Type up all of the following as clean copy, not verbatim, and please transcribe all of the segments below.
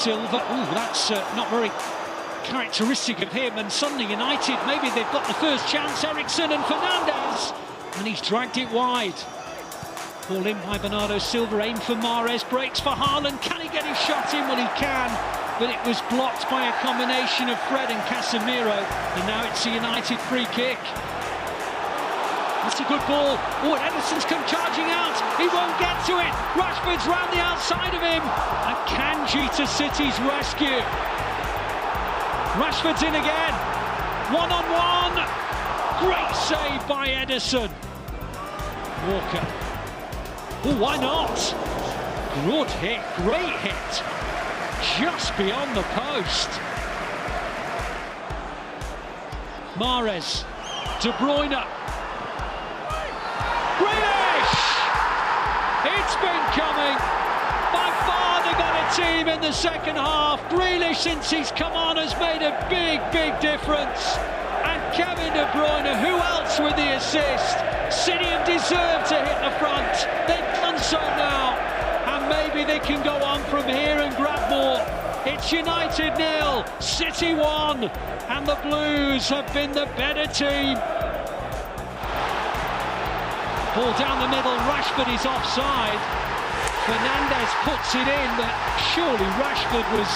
Silva, that's not very characteristic of him, and suddenly United, maybe they've got the first chance. Eriksen and Fernandes, and he's dragged it wide. Ball in by Bernardo Silva, aim for Mahrez, breaks for Haaland. Can he get his shot in? Well, he can, but it was blocked by a combination of Fred and Casemiro, and now it's a United free kick. That's a good ball. Oh, and Ederson's come charging out. He won't get to it. Rashford's round the outside of him. And Kanji to City's rescue. Rashford's in again. One-on-one. Great save by Ederson. Walker. Oh, why not? Good hit. Great hit. Just beyond the post. Mahrez. De Bruyne. Grealish! It's been coming. By far they got a team in the second half. Grealish, since he's come on, has made a big, big difference. And Kevin De Bruyne, who else with the assist? City have deserved to hit the front. They've done so now. And maybe they can go on from here and grab more. It's United 0, City 1. And the Blues have been the better team. Ball down the middle, Rashford is offside. Fernandes puts it in, but surely Rashford was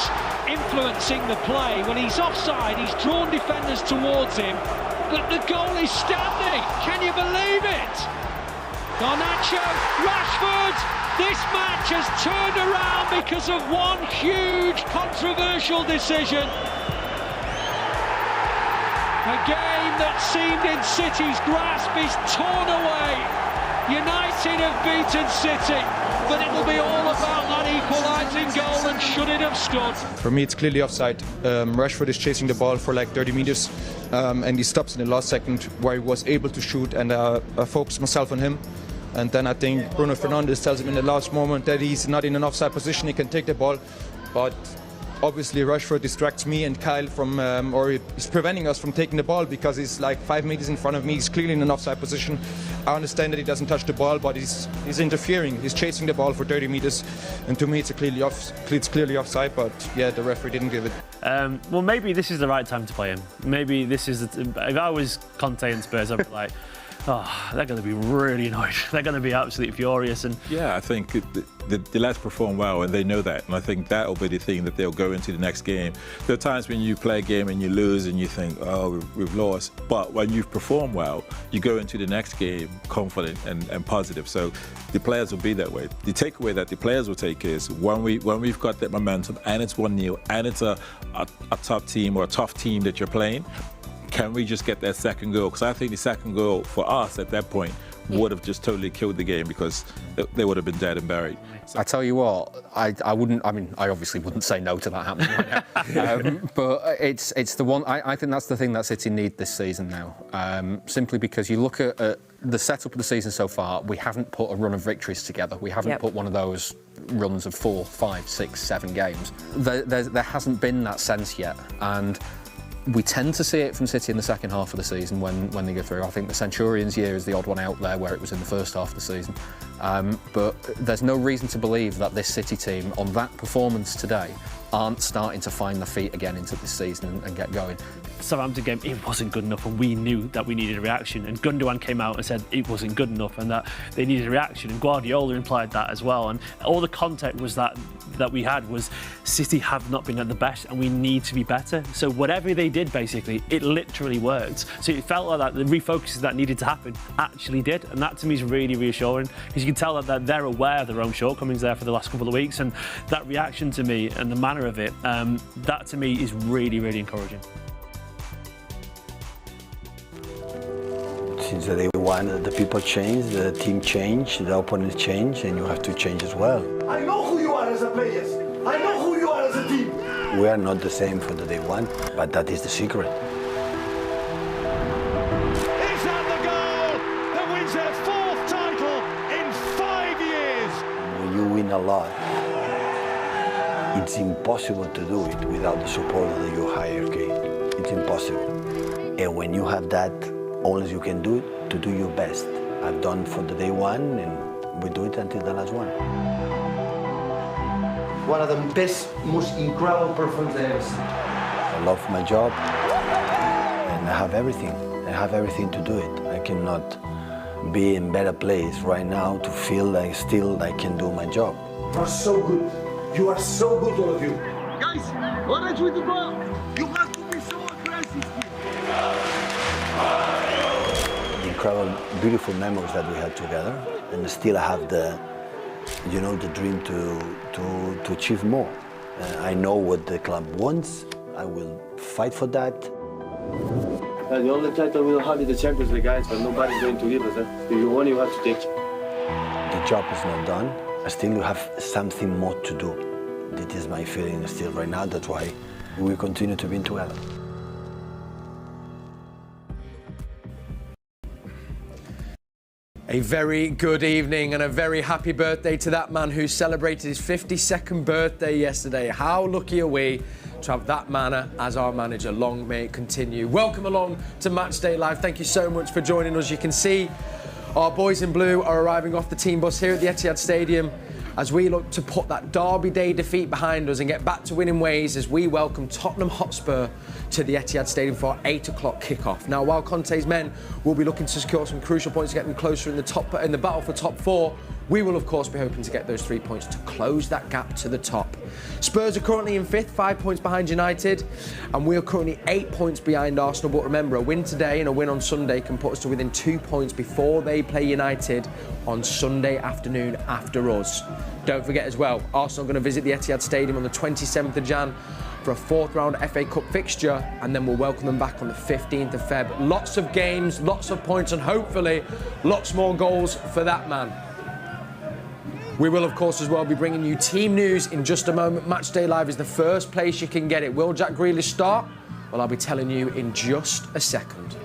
influencing the play. When he's offside, he's drawn defenders towards him, but the goal is standing. Can you believe it? Garnacho, Rashford! This match has turned around because of one huge controversial decision. A game that seemed in City's grasp is torn away. United have beaten City, but it'll be all about that equalising goal, and should it have stood? For me, it's clearly offside. Rashford is chasing the ball for like 30 meters, and he stops in the last second where he was able to shoot, and I focused myself on him. And then I think Bruno Fernandes tells him in the last moment that he's not in an offside position, he can take the ball, but obviously Rashford distracts me and Kyle from, or he's preventing us from taking the ball because he's like 5 meters in front of me. He's clearly in an offside position. I understand that he doesn't touch the ball, but he's interfering. He's chasing the ball for 30 meters, and to me it's clearly offside. But yeah, the referee didn't give it. Well, maybe this is the right time to play him. Maybe this is. If I was Conte and Spurs, I'd be like, oh, they're going to be really annoyed. They're going to be absolutely furious. And yeah, I think the lads perform well, and they know that. And I think that'll be the thing that they'll go into the next game. There are times when you play a game and you lose and you think, oh, we've lost. But when you've performed well, you go into the next game confident and positive. So the players will be that way. The takeaway that the players will take is when we've got that momentum and it's 1-0 and it's a top team or a tough team that you're playing, can we just get that second goal? Because I think the second goal for us at that point would have just totally killed the game, because they would have been dead and buried. I tell you what, I obviously wouldn't say no to that happening right now. But it's the one, I think that's the thing that City need this season now. Simply because you look at the setup of the season so far, we haven't put a run of victories together. We haven't put one of those runs of 4, 5, 6, 7 games. There hasn't been that sense yet. And we tend to see it from City in the second half of the season when they go through. I think the Centurions year is the odd one out there where it was in the first half of the season. But there's no reason to believe that this City team, on that performance today, aren't starting to find their feet again into this season and get going. Southampton game, it wasn't good enough, and we knew that we needed a reaction. And Gundogan came out and said it wasn't good enough and that they needed a reaction. And Guardiola implied that as well. And all the context was that we had was City have not been at the best, and we need to be better. So whatever they did, basically, it literally worked. So it felt like that the refocuses that needed to happen actually did, and that to me is really reassuring, because you can tell that they're aware of their own shortcomings there for the last couple of weeks, and that reaction to me and the manner of it, that to me is really, really encouraging. Since day one, the people change, the team change, the opponents change, and you have to change as well. I know who you are as a player. I know who you are as a team. We are not the same for the day one, but that is the secret. Is that the goal that wins their 4th title in 5 years? When you win a lot, it's impossible to do it without the support of your hierarchy. It's impossible. And when you have that, all you can do to do your best. I've done for the day one, and we do it until the last one. one of the best, most incredible performances I've ever seen. I love my job, and I have everything. I have everything to do it. I cannot be in better place right now to feel like still I can do my job. You are so good. You are so good, all of you. Guys, orange with the ball. You have to be so aggressive The incredible, beautiful memories that we had together, and still I have the dream to achieve more. I know what the club wants. I will fight for that. The only title we don't have is the Champions League, guys, but nobody's going to give us. If you want, you have to take. The job is not done. I still have something more to do. That is my feeling still right now. That's why we will continue to be together. A very good evening and a very happy birthday to that man who celebrated his 52nd birthday yesterday. How lucky are we to have that man as our manager. Long may it continue. Welcome along to Matchday Live. Thank you so much for joining us. You can see our boys in blue are arriving off the team bus here at the Etihad Stadium as we look to put that Derby Day defeat behind us and get back to winning ways as we welcome Tottenham Hotspur to the Etihad Stadium for our 8 o'clock kickoff. Now, while Conte's men will be looking to secure some crucial points to get them closer in the battle for top 4, we will of course be hoping to get those 3 points to close that gap to the top. Spurs are currently in 5th, 5 points behind United, and we are currently 8 points behind Arsenal. But remember, a win today and a win on Sunday can put us to within 2 points before they play United on Sunday afternoon after us. Don't forget as well, Arsenal are going to visit the Etihad Stadium on the 27th of Jan for a 4th round FA Cup fixture, and then we'll welcome them back on the 15th of Feb. Lots of games, lots of points, and hopefully lots more goals for that man. We will, of course, as well be bringing you team news in just a moment. Matchday Live is the first place you can get it. Will Jack Grealish start? Well, I'll be telling you in just a second.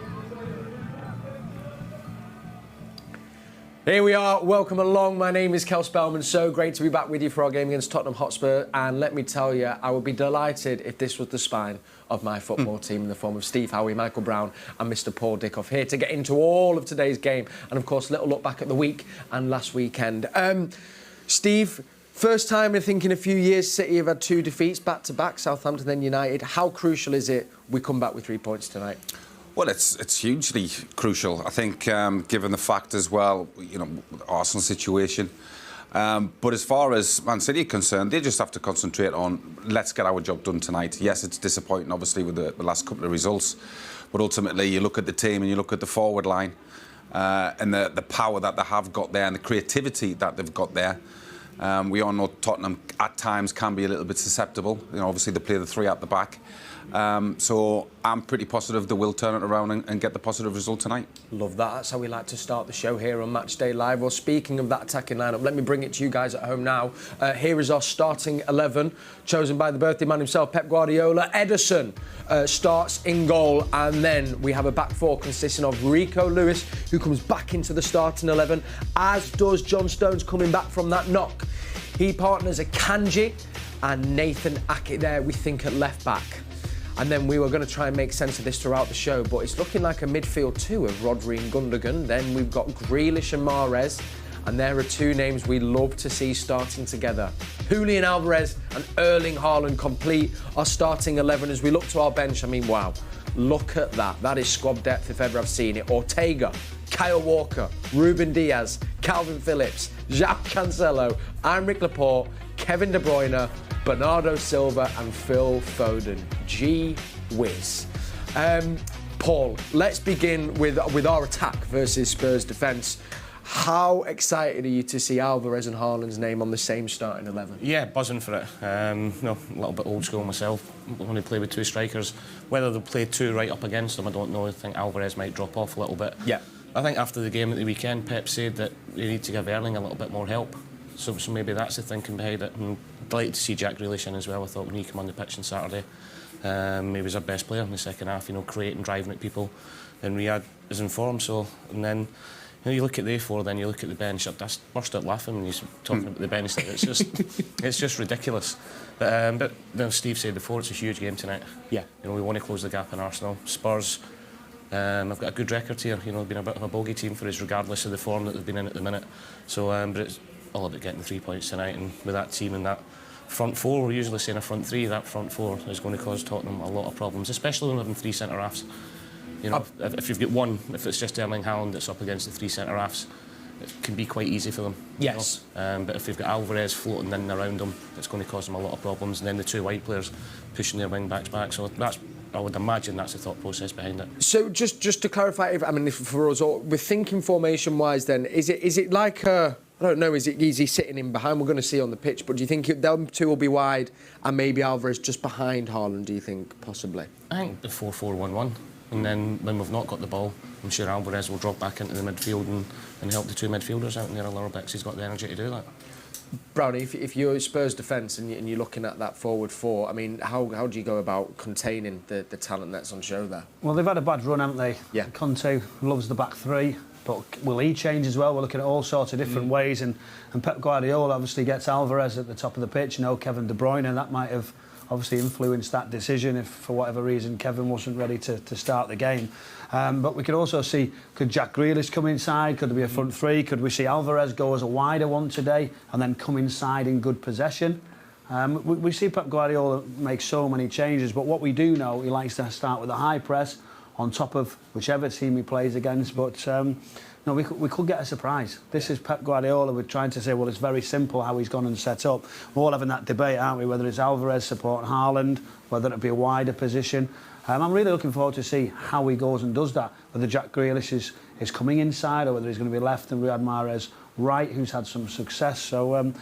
Here we are. Welcome along. My name is Kel Spellman. So great to be back with you for our game against Tottenham Hotspur. And let me tell you, I would be delighted if this was the spine of my football team in the form of Steve Howey, Michael Brown and Mr. Paul Dickov, here to get into all of today's game. And, of course, a little look back at the week and last weekend. Steve, first time I think in a few years City have had 2 defeats back-to-back, Southampton then United. How crucial is it we come back with 3 points tonight? Well, it's hugely crucial. I think, given the fact as well, Arsenal situation. But as far as Man City are concerned, they just have to concentrate on let's get our job done tonight. Yes, it's disappointing, obviously, with the last couple of results. But ultimately, you look at the team and you look at the forward line and the power that they have got there and the creativity that they've got there. We all know Tottenham at times can be a little bit susceptible. Obviously they play the 3 at the back. So I'm pretty positive they will turn it around and get the positive result tonight. Love that. That's how we like to start the show here on Matchday Live. Well, speaking of that attacking lineup, let me bring it to you guys at home now. Here is our starting 11, chosen by the birthday man himself, Pep Guardiola. Ederson starts in goal, and then we have a back 4 consisting of Rico Lewis, who comes back into the starting 11, as does John Stones coming back from that knock. He partners a Kanji and Nathan Ake there, we think, at left back. And then we were going to try and make sense of this throughout the show, but it's looking like a midfield 2 of Rodri and Gundogan. Then we've got Grealish and Mahrez, and there are 2 names we love to see starting together. Julian Alvarez and Erling Haaland complete our starting 11 as we look to our bench. I mean, wow, look at that. That is squad depth if ever I've seen it. Ortega, Kyle Walker, Ruben Diaz, Calvin Phillips, Joao Cancelo, Aymeric Laporte, Kevin De Bruyne, Bernardo Silva and Phil Foden. Gee whiz. Paul, let's begin with our attack versus Spurs defence. How excited are you to see Alvarez and Haaland's name on the same starting 11? Yeah, buzzing for it. A little bit old school myself. When they play with 2 strikers, whether they'll play 2 right up against them, I don't know. I think Alvarez might drop off a little bit. Yeah. I think after the game at the weekend, Pep said that they need to give Erling a little bit more help. So maybe that's the thinking behind it. And delighted to see Jack Grealish in as well. I thought when he came on the pitch on Saturday, he was our best player in the second half. Creating, driving at people, and Riyad is in form. So, and then you look at the A4, then you look at the bench. I burst out laughing when he's talking about the bench. It's just ridiculous. But Steve said before, it's a huge game tonight. Yeah. We want to close the gap in Arsenal. Spurs. I've got a good record here. Been a bit of a bogey team for us, regardless of the form that they've been in at the minute. So, but it's all about getting the 3 points tonight, and with that team and that front four, we're usually saying a front three. That front four is going to cause Tottenham a lot of problems, especially when we're having three centre-halves. You know, if you've got one, if it's just Erling Haaland that's up against the three centre-halves, it can be quite easy for them. Yes. You know? But if you've got Alvarez floating in and around them, it's going to cause them a lot of problems. And then the two wide players pushing their wing-backs back. So that's, I would imagine that's the thought process behind it. So just to clarify, if for us all, we're thinking formation-wise then, is it like a... I don't know, is it easy sitting in behind? We're going to see on the pitch, but do you think them two will be wide and maybe Alvarez just behind Haaland, do you think, possibly? I think the 4-4-1-1. And then when we've not got the ball, I'm sure Alvarez will drop back into the midfield and help the two midfielders out in there a little bit, 'cause he's got the energy to do that. Brownie, if you're Spurs defence and you're looking at that forward four, I mean, how do you go about containing the talent that's on show there? Well, they've had a bad run, haven't they? Yeah. Conte loves the back three, but will he change as well? We're looking at all sorts of different ways, and Pep Guardiola obviously gets Alvarez at the top of the pitch, Kevin De Bruyne, and that might have obviously influenced that decision if, for whatever reason, Kevin wasn't ready to start the game. But we could also see, could Jack Grealish come inside? Could there be a front three? Could we see Alvarez go as a wider one today and then come inside in good possession? We see Pep Guardiola make so many changes, but what we do know, he likes to start with a high press on top of whichever team he plays against. But no, we could get a surprise. This is Pep Guardiola. We're trying to say, well, it's very simple how he's gone and set up. We're all having that debate, aren't we? Whether it's Alvarez supporting Haaland, whether it be a wider position. I'm really looking forward to see how he goes and does that. Whether Jack Grealish is coming inside or whether he's going to be left and Riyad Mahrez right, who's had some success. So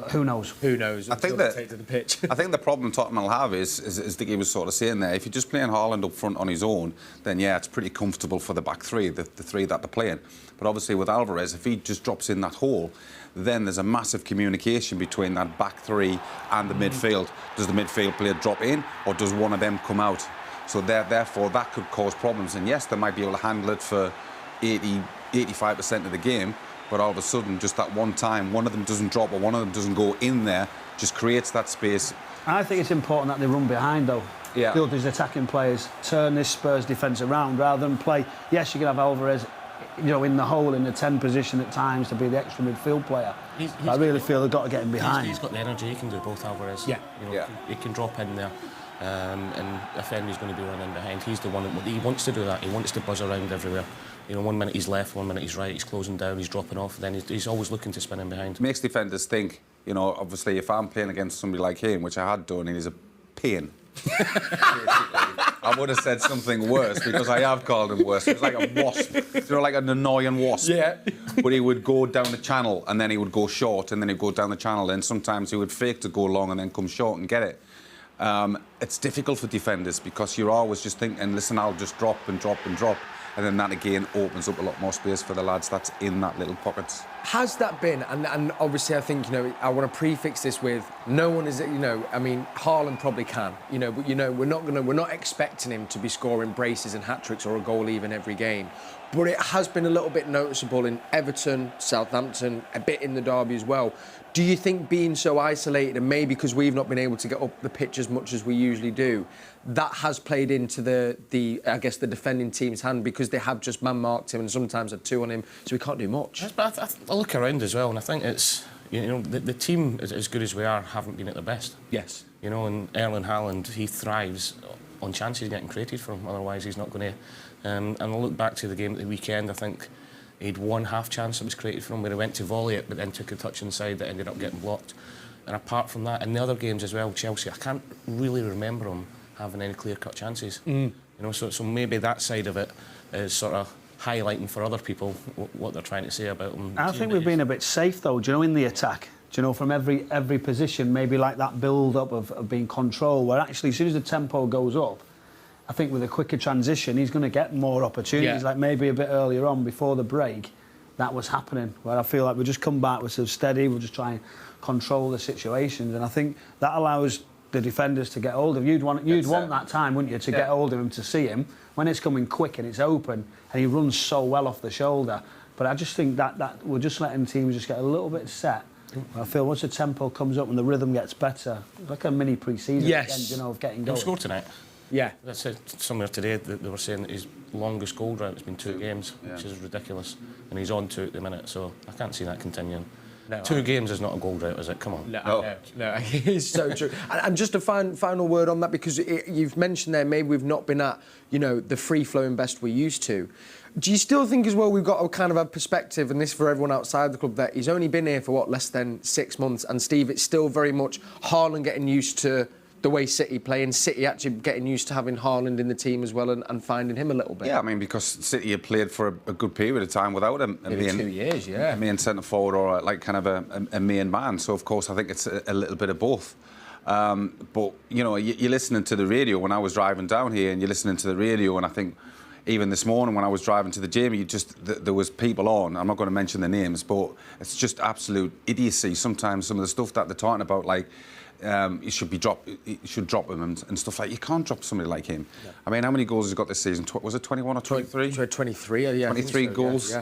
who knows? Who knows? I think the problem Tottenham will have is Dickie was sort of saying there, if you're just playing Haaland up front on his own, then yeah, it's pretty comfortable for the back three, the three that they're playing. But obviously with Alvarez, if he just drops in that hole, then there's a massive communication between that back three and the midfield. Does the midfield player drop in, or does one of them come out? So therefore, that could cause problems. And yes, they might be able to handle it for 80-85% of the game, but all of a sudden, just that one time, one of them doesn't drop or one of them doesn't go in there, just creates that space. I think it's important that they run behind, though. Yeah. The others attacking players turn this Spurs defence around rather than play. Yes, you can have Alvarez, in the hole in the 10 position at times to be the extra midfield player. I really feel they've got to get him behind. He's got the energy. He can do both, Alvarez. Yeah. He can drop in there. And if Henry's going to be running behind, he's the one that he wants to do that. He wants to buzz around everywhere. 1 minute he's left, 1 minute he's right, he's closing down, he's dropping off, then he's always looking to spin in behind. It makes defenders think, obviously if I'm playing against somebody like him, which I had done, and he's a pain, I would have said something worse, because I have called him worse. He was like a wasp, like an annoying wasp. Yeah. But he would go down the channel, and then he would go short, and then he'd go down the channel, and sometimes he would fake to go long and then come short and get it. It's difficult for defenders, because you're always just thinking, listen, I'll just drop and drop and drop. And then that again opens up a lot more space for the lads that's in that little pocket. Has that been, and obviously I think, I want to prefix this with, no one is, Haaland probably can, but we're not expecting him to be scoring braces and hat-tricks or a goal even every game. But it has been a little bit noticeable in Everton, Southampton, a bit in the derby as well. Do you think being so isolated, and maybe because we've not been able to get up the pitch as much as we usually do, that has played into the defending team's hand, because they have just man-marked him and sometimes had two on him, so we can't do much? But I look around as well, and I think it's, the team, as good as we are, haven't been at their best. Yes. And Erling Haaland, he thrives on chances getting created for him, otherwise he's not going to... and I look back to the game at the weekend, I think he had one half chance that was created for him where he went to volley it but then took a touch inside that ended up getting blocked. And apart from that, in the other games as well, Chelsea, I can't really remember him having any clear-cut chances. So maybe that side of it is sort of highlighting for other people what they're trying to say about him. I think we've been a bit safe, though, in the attack. From every position, maybe like that build-up of being controlled, where actually as soon as the tempo goes up, I think with a quicker transition, he's going to get more opportunities, like maybe a bit earlier on, before the break, that was happening, where I feel like we just come back, we're sort of steady, we'll just try and control the situations, and I think that allows the defenders to get hold of. You'd want that time, wouldn't you, to get hold of him, to see him, when it's coming quick and it's open, and he runs so well off the shoulder. But I just think that we're just letting teams just get a little bit set. I feel once the tempo comes up and the rhythm gets better, like a mini pre-season again, of getting going. He'll score tonight. Yeah. That's it. Somewhere today that they were saying that his longest goal drought has been 2 games, which is ridiculous. And he's on 2 at the minute, so I can't see that continuing. No, 2 games is not a goal drought, is it? Come on. No. It's so true. And just a final word on that, because you've mentioned there maybe we've not been at, the free-flowing best we used to. Do you still think as well we've got a kind of a perspective, and this for everyone outside the club, that he's only been here for, less than 6 months, and Steve, it's still very much Haaland getting used to the way City play, and City actually getting used to having Haaland in the team as well and finding him a little bit? Yeah, I mean, because City had played for a good period of time without him. Maybe 2 years, yeah. A main centre forward or kind of a main man. So, of course, I think it's a little bit of both. But, you're listening to the radio when I was driving down here, and you're listening to the radio, and I think even this morning when I was driving to the gym, there was people on, I'm not going to mention the names, but it's just absolute idiocy sometimes, some of the stuff that they're talking about, like, you should drop him and stuff like that. You can't drop somebody like him. Yeah. I mean, how many goals has he got this season? Was it 21 or 23? 23, yeah. 23 goals,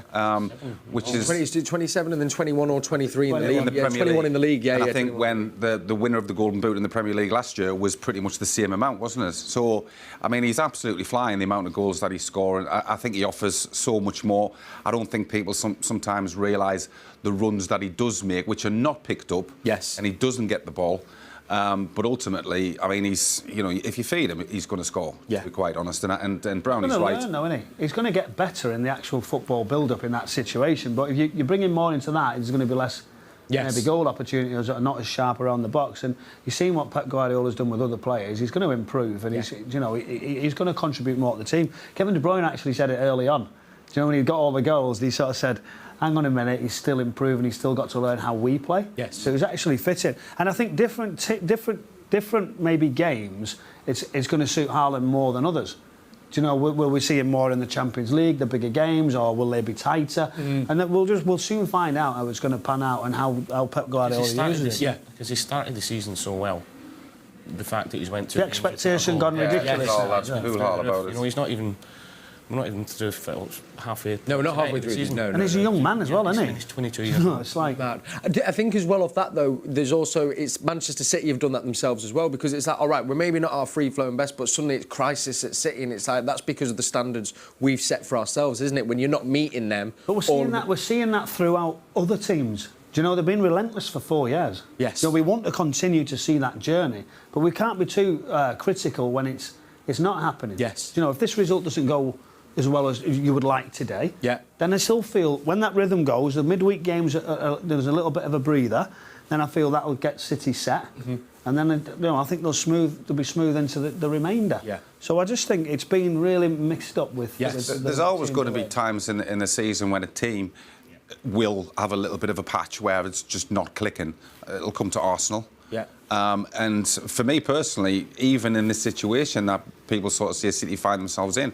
which is 27 and then 21 or 23 in the league. In the Premier 21 League. in the league, yeah. And I think when the winner of the Golden Boot in the Premier League last year was pretty much the same amount, wasn't it? So, I mean, he's absolutely flying, the amount of goals that he's scoring. I think he offers so much more. I don't think people sometimes realise the runs that he does make, which are not picked up. Yes. And he doesn't get the ball. But ultimately, I mean, he's, if you feed him, he's going to score, to be quite honest. And Brown is right. Though, isn't he? He's going to get better in the actual football build-up in that situation. But if you bring him more into that, there's going to be less maybe goal opportunities that are not as sharp around the box. And you've seen what Pep Guardiola's done with other players. He's going to improve, and he's going to contribute more to the team. Kevin De Bruyne actually said it early on. When he got all the goals, he sort of said, hang on a minute, he's still improving, he's still got to learn how we play. Yes. So he's actually fitting. And I think different maybe games, it's going to suit Haaland more than others. Do you know, will we see him more in the Champions League, the bigger games, or will they be tighter? And then we'll soon find out how it's going to pan out and how Pep Guardiola uses it. Yeah, because he started the season so well. The fact that he's went to... The expectation gone ridiculous. That's cool about it. He's not even... We're not even through halfway. No, we're not halfway through the season. And he's a young man as well, isn't he? He's 22 years old. It's like that. I think as well off that though, there's also it's Manchester City have done that themselves as well, because it's like, all right, we're maybe not our free-flowing best, but suddenly it's crisis at City, and it's like that's because of the standards we've set for ourselves, isn't it? When you're not meeting them. But we're seeing that throughout other teams. Do you know, they've been relentless for 4 years. Yes. So we want to continue to see that journey, but we can't be too critical when it's not happening. Yes. Do you know, if this result doesn't go as well as you would like today, then I still feel when that rhythm goes, the midweek games, there's a little bit of a breather, then I feel that will get City set, and then I think they'll be smooth into the remainder. Yeah. So I just think it's been really mixed up with. Yes. There's always going to be times in the season when a team will have a little bit of a patch where it's just not clicking. It'll come to Arsenal. Yeah. And for me personally, even in this situation that people sort of see City find themselves in,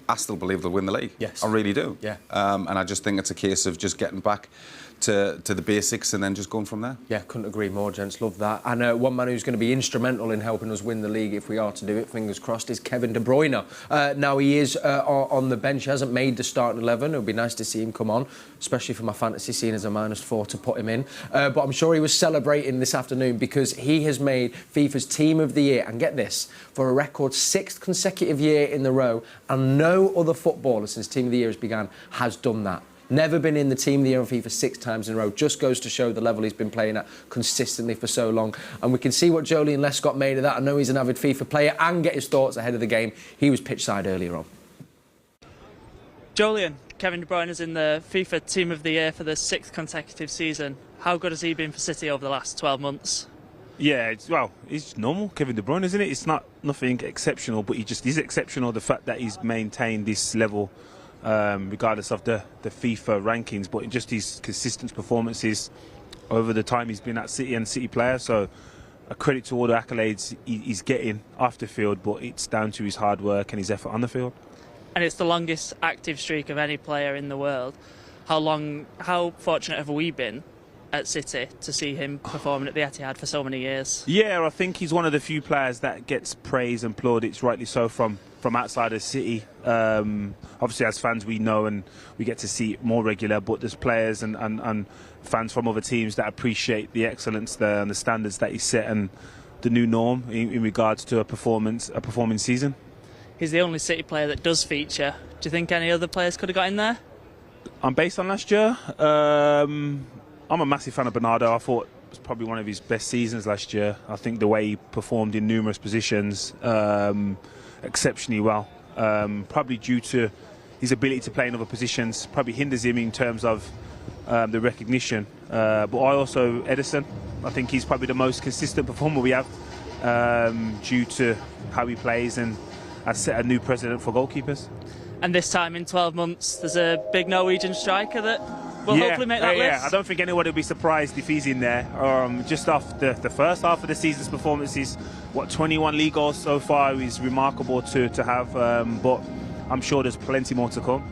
I still believe they'll win the league. Yes. I really do. Yeah. And I just think it's a case of just getting back to the basics and then just going from there. Yeah, couldn't agree more, gents. Love that. And one man who's going to be instrumental in helping us win the league, if we are to do it, fingers crossed, is Kevin De Bruyne. Now, he is on the bench. He hasn't made the starting 11. It would be nice to see him come on, especially for my fantasy, seeing as a -4 to put him in. But I'm sure he was celebrating this afternoon because he has made FIFA's Team of the Year, and get this, for a record 6th consecutive year in a row, and no other footballer since Team of the Year has begun has done that. Never been in the Team of the Year on FIFA 6 times in a row. Just goes to show the level he's been playing at consistently for so long. And we can see what Joleon Lescott made of that. I know he's an avid FIFA player, and get his thoughts ahead of the game. He was pitchside earlier on. Joleon, Kevin De Bruyne is in the FIFA Team of the Year for the 6th consecutive season. How good has he been for City over the last 12 months? Yeah, it's normal, Kevin De Bruyne, isn't it? It's nothing exceptional, but he's exceptional. The fact that he's maintained this level, regardless of the FIFA rankings, but just his consistent performances over the time he's been at City and City player. So a credit to all the accolades he's getting off the field, but it's down to his hard work and his effort on the field. And it's the longest active streak of any player in the world. How fortunate have we been at City to see him performing at the Etihad for so many years? Yeah, I think he's one of the few players that gets praise and plaudits, rightly so, from outside of City. Obviously, as fans, we know and we get to see it more regular, but there's players and fans from other teams that appreciate the excellence there and the standards that he set and the new norm in regards to a performing season. He's the only City player that does feature. Do you think any other players could have got in there? I'm based on last year. I'm a massive fan of Bernardo. I thought it was probably one of his best seasons last year. I think the way he performed in numerous positions, exceptionally well. Probably due to his ability to play in other positions, probably hinders him in terms of the recognition. But I also, Ederson, I think he's probably the most consistent performer we have due to how he plays and has set a new precedent for goalkeepers. And this time in 12 months, there's a big Norwegian striker that will hopefully make that list. Yeah, I don't think anyone will be surprised if he's in there. Just off the first half of the season's performances, 21 league goals so far is remarkable to have, but I'm sure there's plenty more to come.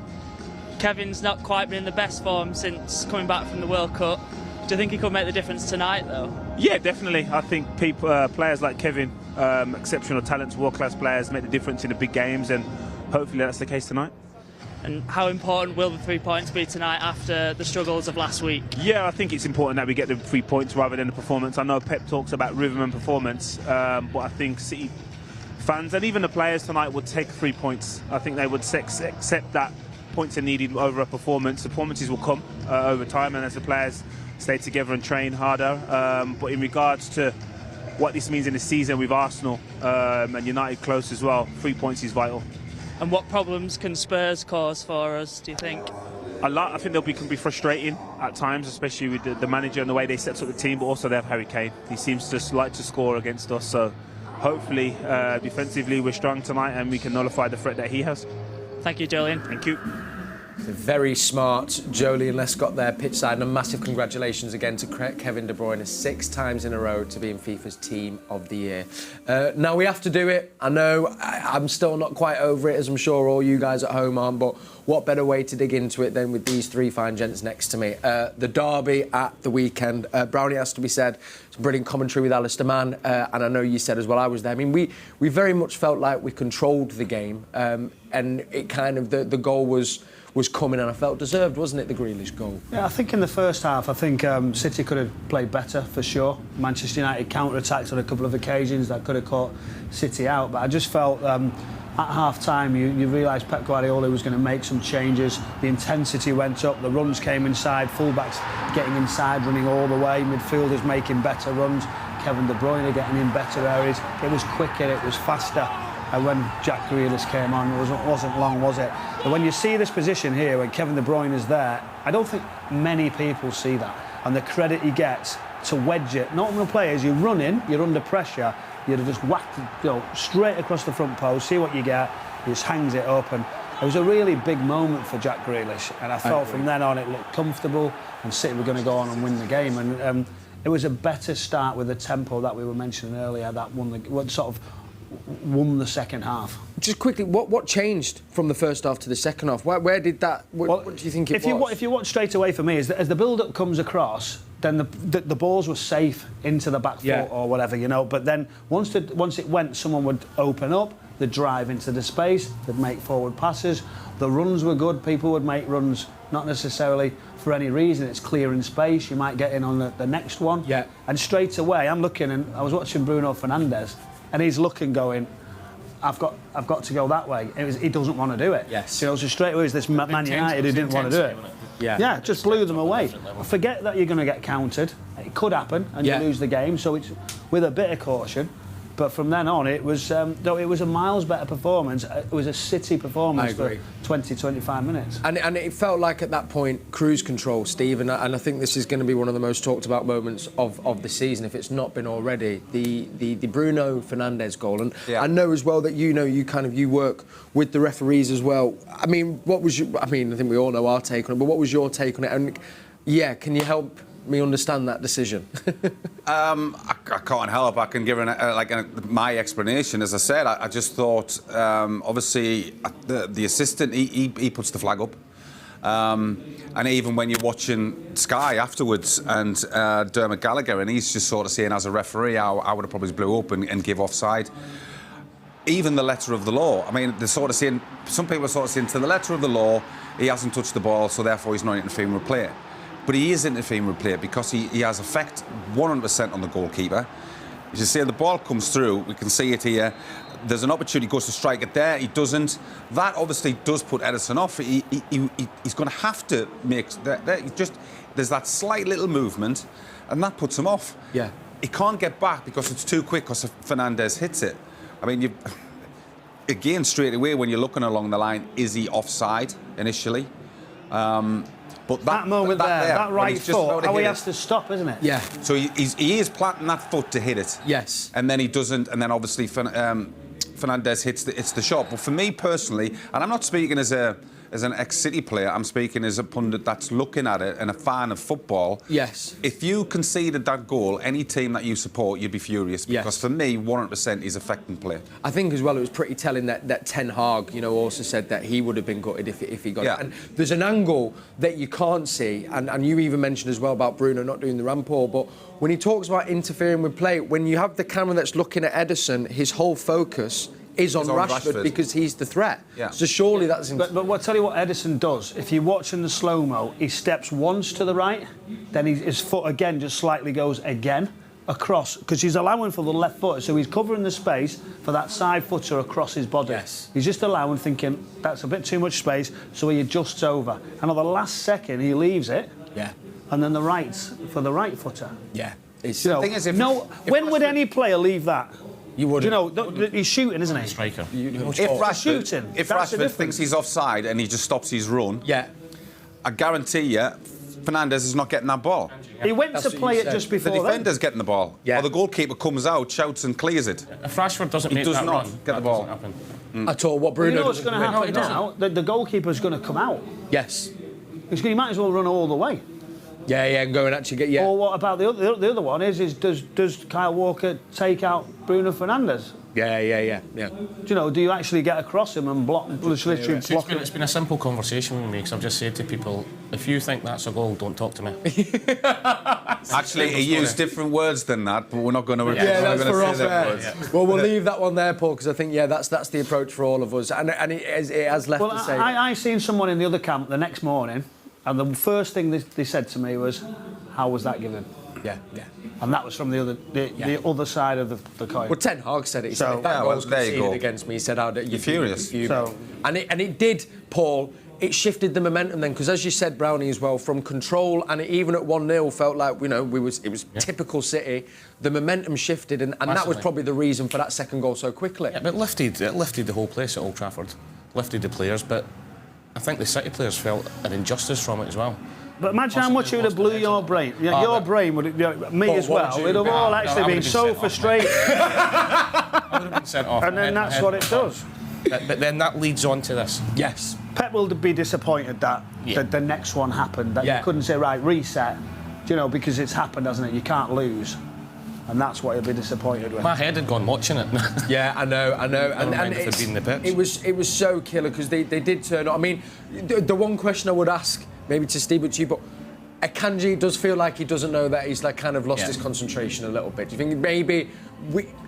Kevin's not quite been in the best form since coming back from the World Cup. Do you think he could make the difference tonight, though? Yeah, definitely. I think players like Kevin, exceptional talents, world-class players, make the difference in the big games, and hopefully that's the case tonight. And how important will the 3 points be tonight after the struggles of last week? Yeah, I think it's important that we get the 3 points rather than the performance. I know Pep talks about rhythm and performance, but I think City fans and even the players tonight would take 3 points. I think they would accept that points are needed over a performance. The performances will come over time, and as the players stay together and train harder. But in regards to what this means in the season with Arsenal and United close as well, 3 points is vital. And what problems can Spurs cause for us, do you think? A lot. I think can be frustrating at times, especially with the manager and the way they set up the team, but also they have Harry Kane. He seems to like to score against us, so hopefully defensively we're strong tonight and we can nullify the threat that he has. Thank you, Julian. Thank you. Very smart, Jolie and Lescott there pitch side, and a massive congratulations again to Kevin De Bruyne, 6 times in a row to be in FIFA's Team of the Year. Now we have to do it. I know I'm still not quite over it, as I'm sure all you guys at home aren't, but what better way to dig into it than with these 3 fine gents next to me. The derby at the weekend. Brownie has to be said, some brilliant commentary with Alistair Mann, and I know you said as well, I was there. I mean, we very much felt like we controlled the game, and it kind of, the goal was coming, and I felt deserved, wasn't it, the Grealish goal? Yeah, I think in the first half, I think City could have played better, for sure. Manchester United counter-attacked on a couple of occasions that could have caught City out, but I just felt at half-time you realised Pep Guardiola was going to make some changes. The intensity went up, the runs came inside, full-backs getting inside, running all the way, midfielders making better runs, Kevin De Bruyne getting in better areas. It was quicker, it was faster. And when Jack Grealish came on, it wasn't long, was it? But when you see this position here, when Kevin De Bruyne is there, I don't think many people see that. And the credit he gets to wedge it, not from the players, you run in, you're under pressure, you'd have just whacked it, straight across the front post, see what you get, he just hangs it up. And it was a really big moment for Jack Grealish. And I felt from then on it looked comfortable, and City were going to go on and win the game. And it was a better start with the tempo that we were mentioning earlier, that won the second half. Just quickly, what changed from the first half to the second half? Where did that? What do you think it was? If you watch straight away, for me, is that as the build-up comes across, then the balls were safe into the back foot or whatever, you know. But then once it went, someone would open up, they'd drive into the space, they'd make forward passes. The runs were good. People would make runs, not necessarily for any reason. It's clearing space. You might get in on the next one. Yeah. And straight away, I'm looking, and I was watching Bruno Fernandes. And he's looking, going, I've got to go that way. He doesn't want to do it. Yes. You know, so straight away is this Man United who didn't want to do it. Yeah, just blew them away. Forget that you're going to get countered. It could happen, and you lose the game. So it's with a bit of caution. But from then on, it was a miles better performance. It was a City performance for 20-25 minutes. And it felt like at that point, cruise control, Steve, and I think this is going to be one of the most talked about moments of the season, if it's not been already, the Bruno Fernandes goal. And I know as well that you work with the referees as well. I mean, I think we all know our take on it, but what was your take on it? And can you help me understand that decision? I can't help. I can give my explanation. As I said, I just thought, obviously, the assistant, he puts the flag up. And even when you're watching Sky afterwards and Dermot Gallagher, and he's just sort of saying, as a referee, I would have probably blew up and give offside. Even the letter of the law. I mean, they're sort of saying, some people are sort of saying, to the letter of the law, he hasn't touched the ball, so therefore he's not interfering with play. But he is interfering with play because he has effect 100% on the goalkeeper. As you say, the ball comes through, we can see it here. there's an opportunity, he goes to strike it there, he doesn't. That obviously does put Ederson off. He's going to have to make there's that slight little movement, and that puts him off. Yeah. He can't get back because it's too quick because Fernandes hits it. I mean, again, straight away when you're looking along the line, is he offside initially? But that moment that right foot, how he has to stop, isn't it? Yeah. So he is planting that foot to hit it. Yes. And then he doesn't, and then obviously Fernandes hits the shot. But for me personally, and I'm not speaking as an ex-City player, I'm speaking as a pundit that's looking at it and a fan of football. Yes. If you conceded that goal, any team that you support, you'd be furious. Because for me, 100% he's affecting play. I think as well it was pretty telling that Ten Hag, also said that he would have been gutted if he got it. And there's an angle that you can't see, and you even mentioned as well about Bruno not doing the rampole, but when he talks about interfering with play, when you have the camera that's looking at Ederson, his whole focus is on Rashford because he's the threat. Yeah. So surely that's... But I'll tell you what Ederson does. If you watch in the slow-mo, he steps once to the right, then his foot again just slightly goes again across, because he's allowing for the left footer, so he's covering the space for that side footer across his body. Yes. He's just allowing, thinking, that's a bit too much space, so he adjusts over. And at the last second, he leaves it. Yeah. And then the rights for the right footer. Yeah. The thing is, when would any player leave that? You would. He's shooting, isn't he? Striker. If Rashford thinks he's offside and he just stops his run, I guarantee you, Fernandes is not getting that ball. He went to play it just before the defender's getting the ball. Or the goalkeeper comes out, shouts and clears it. If Rashford doesn't make that run, not get the ball. At all. What Bruno you know what's going to happen now? The goalkeeper's going to come out. Yes. He might as well run all the way. Yeah, and go and actually get... Or what about the other one is does Kyle Walker take out Bruno Fernandes? Yeah. Do you actually get across him and block him? It's been a simple conversation with me, because I've just said to people, if you think that's a goal, don't talk to me. Actually, he used different words than that, but we're not going to repeat. Yeah, that's for off air. Well, we'll leave that one there, Paul, because I think that's the approach for all of us, and it has left to say. I seen someone in the other camp the next morning, and the first thing they said to me was, "How was that given?" Yeah. And that was from the other side of the coin. Well, Ten Hag said it. He said, if that goal's conceded against me, he said, you're furious. And it did, Paul, it shifted the momentum then, because as you said, Brownie, as well, from control, and even at 1-0 felt like, it was typical City. The momentum shifted, and that was probably the reason for that second goal so quickly. Yeah, but it lifted the whole place at Old Trafford. Lifted the players, but I think the City players felt an injustice from it as well. But imagine how much it would have blew your brain. Your brain would have, me as well. We'd have all actually been so frustrated. I would have been sent off. And then that's what it does. But then that leads on to this. Yes. Pep will be disappointed that the next one happened. That you couldn't say, right, reset. Because it's happened, hasn't it? You can't lose. And that's what he'll be disappointed with. My head had gone watching it. Yeah, I know. And it was so killer, because they did turn on. I mean, the one question I would ask, maybe to Steve, but to you, but Akanji does feel like he doesn't know that he's kind of lost his concentration a little bit. Do you think maybe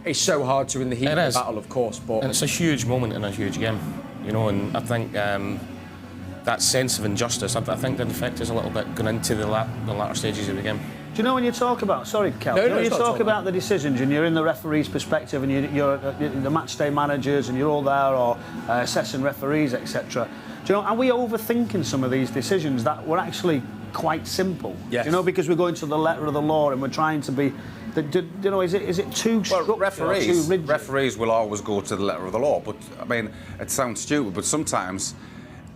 it's so hard to in the heat of the battle, of course, but... And it's a huge moment in a huge game, and I think that sense of injustice, I think the effect is a little bit going into the latter stages of the game. Do you know when you talk about... Sorry, Kel. When you talk about the decisions and you're in the referee's perspective and you're the matchday managers and you're all there, or assessing referees, etc., do you know, are we overthinking some of these decisions that were actually quite simple? Yes. Because we're going to the letter of the law and we're trying to be... is it too structured? Referees will always go to the letter of the law, but, I mean, it sounds stupid, but sometimes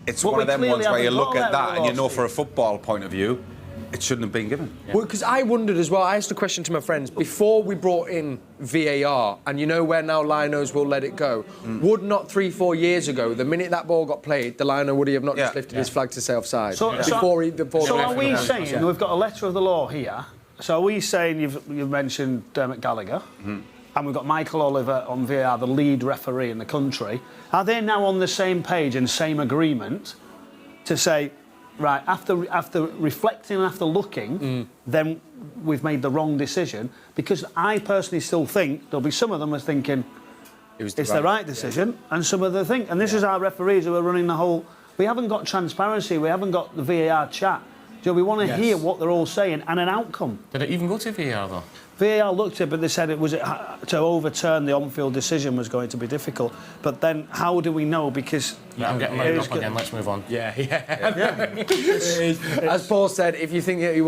it's one of them ones where you look at that and you know, for a football point of view, it shouldn't have been given. Well, because I wondered as well, I asked a question to my friends, before we brought in VAR, and where now Linos will let it go, would not 3-4 years ago, the minute that ball got played, the Lino would he have not just lifted his flag to say offside? So are we saying, we've got a letter of the law here, so are we saying, you've mentioned Dermot Gallagher, and we've got Michael Oliver on VAR, the lead referee in the country, are they now on the same page and same agreement to say, right, after reflecting and after looking, then we've made the wrong decision? Because I personally still think there'll be some of them are thinking it's the right decision, and some of them think, and this is our referees who are running the whole... We haven't got transparency, we haven't got the VAR chat. We want to hear what they're all saying and an outcome. Did it even go to VAR though? VAR looked at it, but they said to overturn the on-field decision was going to be difficult. But then, how do we know? Because I'm getting lined up again. Let's move on. Yeah. As Paul said, if you think that he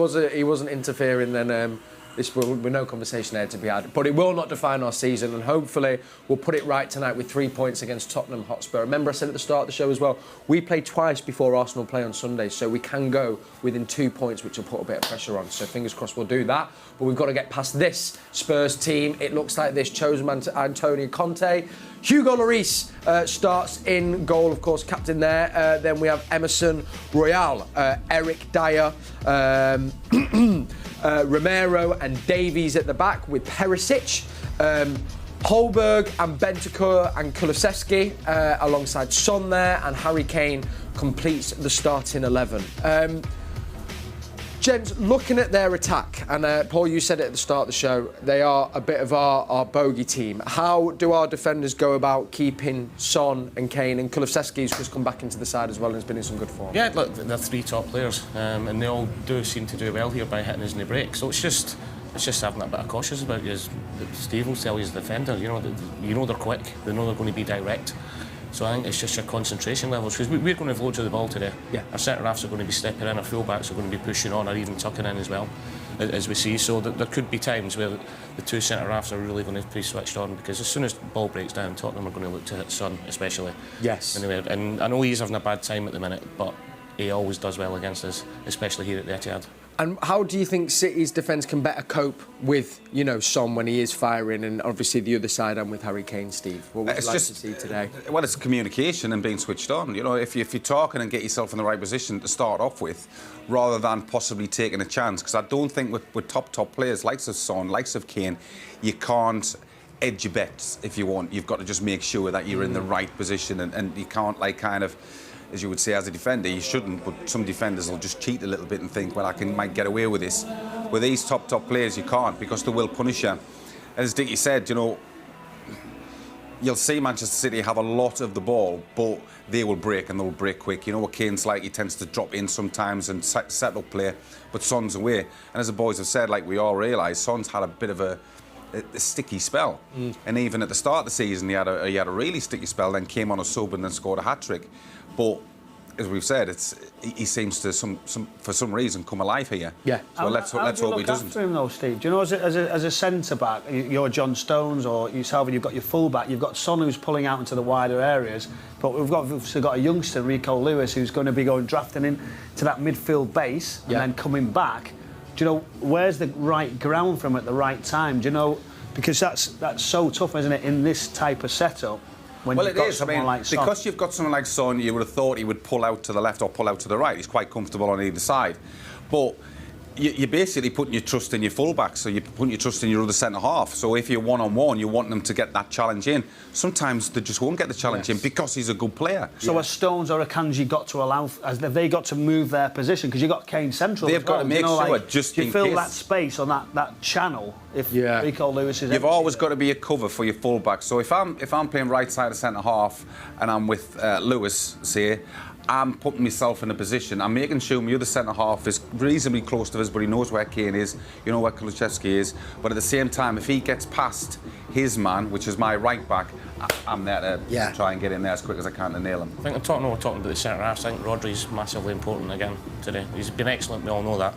wasn't interfering, then this will be no conversation there to be had. But it will not define our season, and hopefully we'll put it right tonight with 3 points against Tottenham Hotspur. Remember, I said at the start of the show as well, we play twice before Arsenal play on Sunday, so we can go within 2 points, which will put a bit of pressure on. So fingers crossed we'll do that. But we've got to get past this Spurs team. It looks like this: chosen Antonio Conte. Hugo Lloris starts in goal, of course, captain there. Then we have Emerson Royal, Eric Dyer, Romero and Davies at the back with Perisic, Holberg and Bentancur and Kulusevski alongside Son there, and Harry Kane completes the starting 11. Gents, looking at their attack, and Paul, you said it at the start of the show, they are a bit of our bogey team. How do our defenders go about keeping Son and Kane, and Kulusevski's just come back into the side as well and has been in some good form? Yeah, look, they're 3 top players, and they all do seem to do well here by hitting us in the break. So it's just having a bit of cautious about you. As Steve will tell you as a defender, you know they're quick, they know they're going to be direct. So I think it's just your concentration levels, because we're going to have loads of the ball today. Yeah. Our centre-halves are going to be stepping in, our full-backs are going to be pushing on, or even tucking in as well, as we see. So there could be times where the 2 centre-halves are really going to be switched on, because as soon as the ball breaks down, Tottenham are going to look to hit Son, especially. Yes. Anyway, and I know he's having a bad time at the minute, but he always does well against us, especially here at the Etihad. And how do you think City's defence can better cope with, Son when he is firing, and obviously the other side and with Harry Kane, Steve? What would you like to see today? Well, it's communication and being switched on. If you're talking and get yourself in the right position to start off with, rather than possibly taking a chance. Because I don't think with top players, likes of Son, likes of Kane, you can't edge your bets if you want. You've got to just make sure that you're in the right position, and you can't, as you would say, as a defender, you shouldn't, but some defenders will just cheat a little bit and think, well, might get away with this. With these top players, you can't, because they will punish you. As Dickie said, you'll see Manchester City have a lot of the ball, but they will break, and they'll break quick. You know what Kane's like, he tends to drop in sometimes and set up play, but Son's away. And as the boys have said, like we all realise, Son's had a bit of a sticky spell. And even at the start of the season, he had a really sticky spell, then came on a sub and then scored a hat-trick. But as we've said, he seems to for some reason come alive here. Yeah. So let's hope he doesn't. After him though, Steve, do you know, as a centre back, you're John Stones or yourself, and you've got your full back, you've got Son who's pulling out into the wider areas, but we've also got a youngster, Rico Lewis, who's going to be drafting into that midfield base and then coming back. Do you know where's the right ground for him at the right time? Do you know, because that's so tough, isn't it, in this type of setup? Well, it is. Because you've got someone like Son, you would have thought he would pull out to the left or pull out to the right. He's quite comfortable on either side. But you're basically putting your trust in your full-back, so you're putting your trust in your other centre-half. So if you're one-on-one, you want them to get that challenge in. Sometimes they just won't get the challenge in because he's a good player. So a Stones or a Kanji got to allow, have they got to move their position? Because you've got Kane central. They've got to make sure, just in case. You fill that space on that channel if Rico Lewis is... You've always got to be a cover for your full-back. So if I'm playing right side of centre-half and I'm with Lewis, say, I'm putting myself in a position, I'm making sure my other centre-half is reasonably close to us, but he knows where Kane is, you know where Kulusevski is, but at the same time, if he gets past his man, which is my right-back, I'm there to try and get in there as quick as I can to nail him. I think we're talking about the centre-halves. I think Rodri's massively important again today. He's been excellent, we all know that.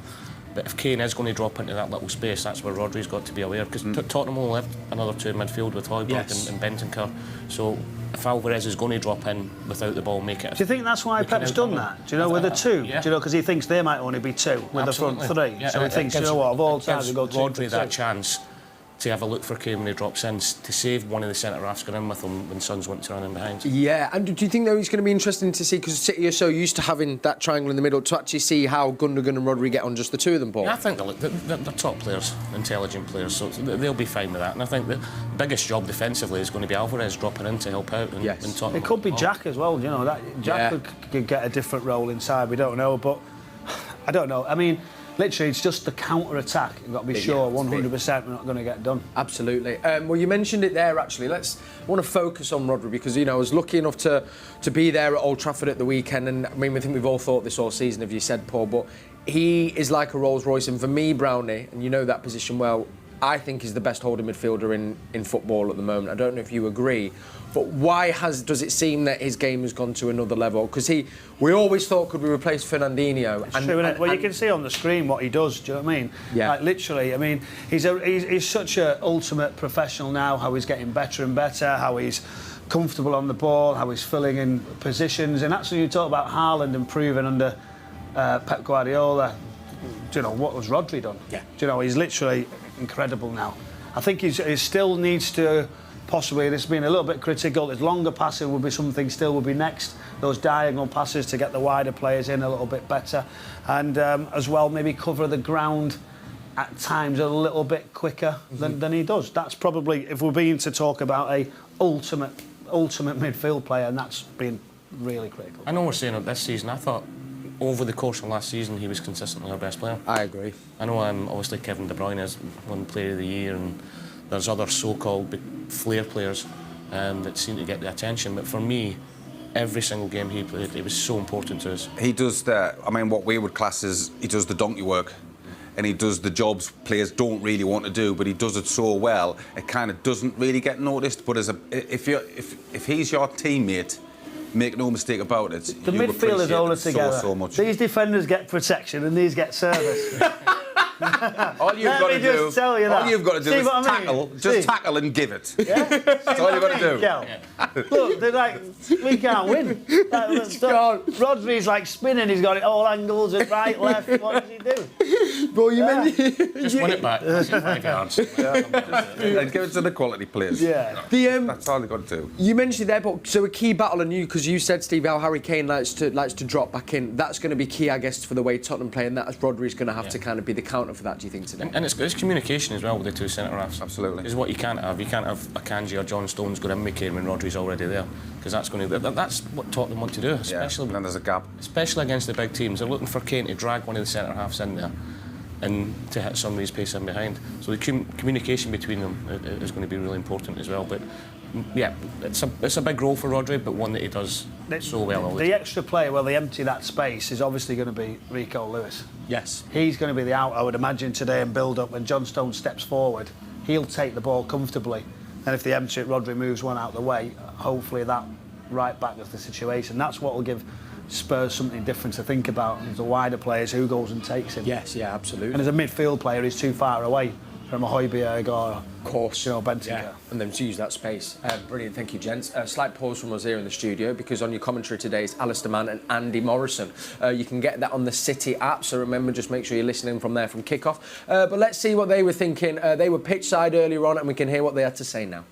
But if Kane is going to drop into that little space, that's where Rodri's got to be aware, because Tottenham will have another 2 in midfield with Højbjerg and Bentancur. So if Alvarez is going to drop in without the ball, make it... Do you think that's why Pep's done that? Do you know, with the 2? Yeah. Do you know, because he thinks there might only be 2 with the front 3. Yeah, so he thinks, you know what, of all time, we go 2 Rodri that chance to have a look for Kane when he drops in, to save one of the centre-halves going in with him when Son's went to run in behind. Yeah, and do you think, though, it's going to be interesting to see, because City are so used to having that triangle in the middle, to actually see how Gundogan and Rodri get on just the 2 of them, Paul? Yeah, I think they're top players, intelligent players, so they'll be fine with that. And I think the biggest job defensively is going to be Alvarez dropping in to help out. And Tottenham. It could be Jack as well, you know, that Jack could get a different role inside, we don't know, but I don't know. I mean, literally, it's just the counter-attack. You've got to be sure 100% we're not going to get done. Absolutely. Well, you mentioned it there, actually. I want to focus on Rodri because, I was lucky enough to be there at Old Trafford at the weekend, and I mean, I think we've all thought this all season, as you said, Paul, but he is like a Rolls Royce, and for me, Brownie, and you know that position well, I think he's the best holding midfielder in football at the moment. I don't know if you agree, but why does it seem that his game has gone to another level? Because we always thought, could we replace Fernandinho? It's true, isn't it? Well, you can see on the screen what he does. Do you know what I mean? Yeah. Like, literally, I mean, he's such an ultimate professional now. How he's getting better and better. How he's comfortable on the ball. How he's filling in positions. And actually, you talk about Haaland improving under Pep Guardiola. Do you know what was Rodri done? Yeah. Do you know he's literally incredible now. I think he still needs to possibly. This has been a little bit critical. His longer passing would be something. Still would be next. Those diagonal passes to get the wider players in a little bit better, and as well maybe cover the ground at times a little bit quicker than he does. That's probably, if we're being to talk about a ultimate midfield player, and that's been really critical. I know we're saying it this season. I thought over the course of last season he was consistently our best player. I agree. I know obviously Kevin De Bruyne is one player of the year, and there's other so-called flair players that seem to get the attention, but for me, every single game he played, it was so important to us. He does what we would class as, he does the donkey work, and he does the jobs players don't really want to do, but he does it so well, it kind of doesn't really get noticed. But if he's your teammate, make no mistake about it. The midfielders hold it together. So much. These defenders get protection and these get service. All you've got to do is tackle, tackle and give it. Yeah? That's all you've got to do. Yeah. Look, they're like, we can't win. Rodri's like spinning, he's got it all angles and right, left. What does he do? Well, you mentioned just win it back. 5 yards. And give it to the quality players. Yeah. That's all they've got to do. You mentioned there, but so a key battle on you, because you said, Steve, how Harry Kane likes to drop back in. That's going to be key, I guess, for the way Tottenham play, and that Rodri's going to have to kind of be the counter for that, do you think, today? And it's communication as well with the two centre-halves. Absolutely. Because what you can't have Akanji or John Stones going in with Kane when Rodri's already there, because that's what Tottenham want to do, especially and then there's a gap, especially against the big teams. They're looking for Kane to drag one of the centre-halves in there and to hit somebody's pace in behind. So the communication between them is going to be really important as well. But yeah, it's a big role for Rodri, but one that he does so well all the time. The extra player, they empty that space, is obviously going to be Rico Lewis. Yes. He's going to be the out, I would imagine, today and build up. When John Stones steps forward, he'll take the ball comfortably. And if they empty it, Rodri moves one out of the way, hopefully that right back is the situation. That's what will give Spurs something different to think about. The wider players, who goes and takes him. Yes, yeah, absolutely. And as a midfield player, he's too far away from a Højbjerg or Bentinger. Yeah, and then to use that space. Brilliant, thank you, gents. Slight pause from us here in the studio, because on your commentary today is Alistair Mann and Andy Morrison. You can get that on the City app, so remember, just make sure you're listening from there from kickoff. But let's see what they were thinking. They were pitch side earlier on, and we can hear what they had to say now.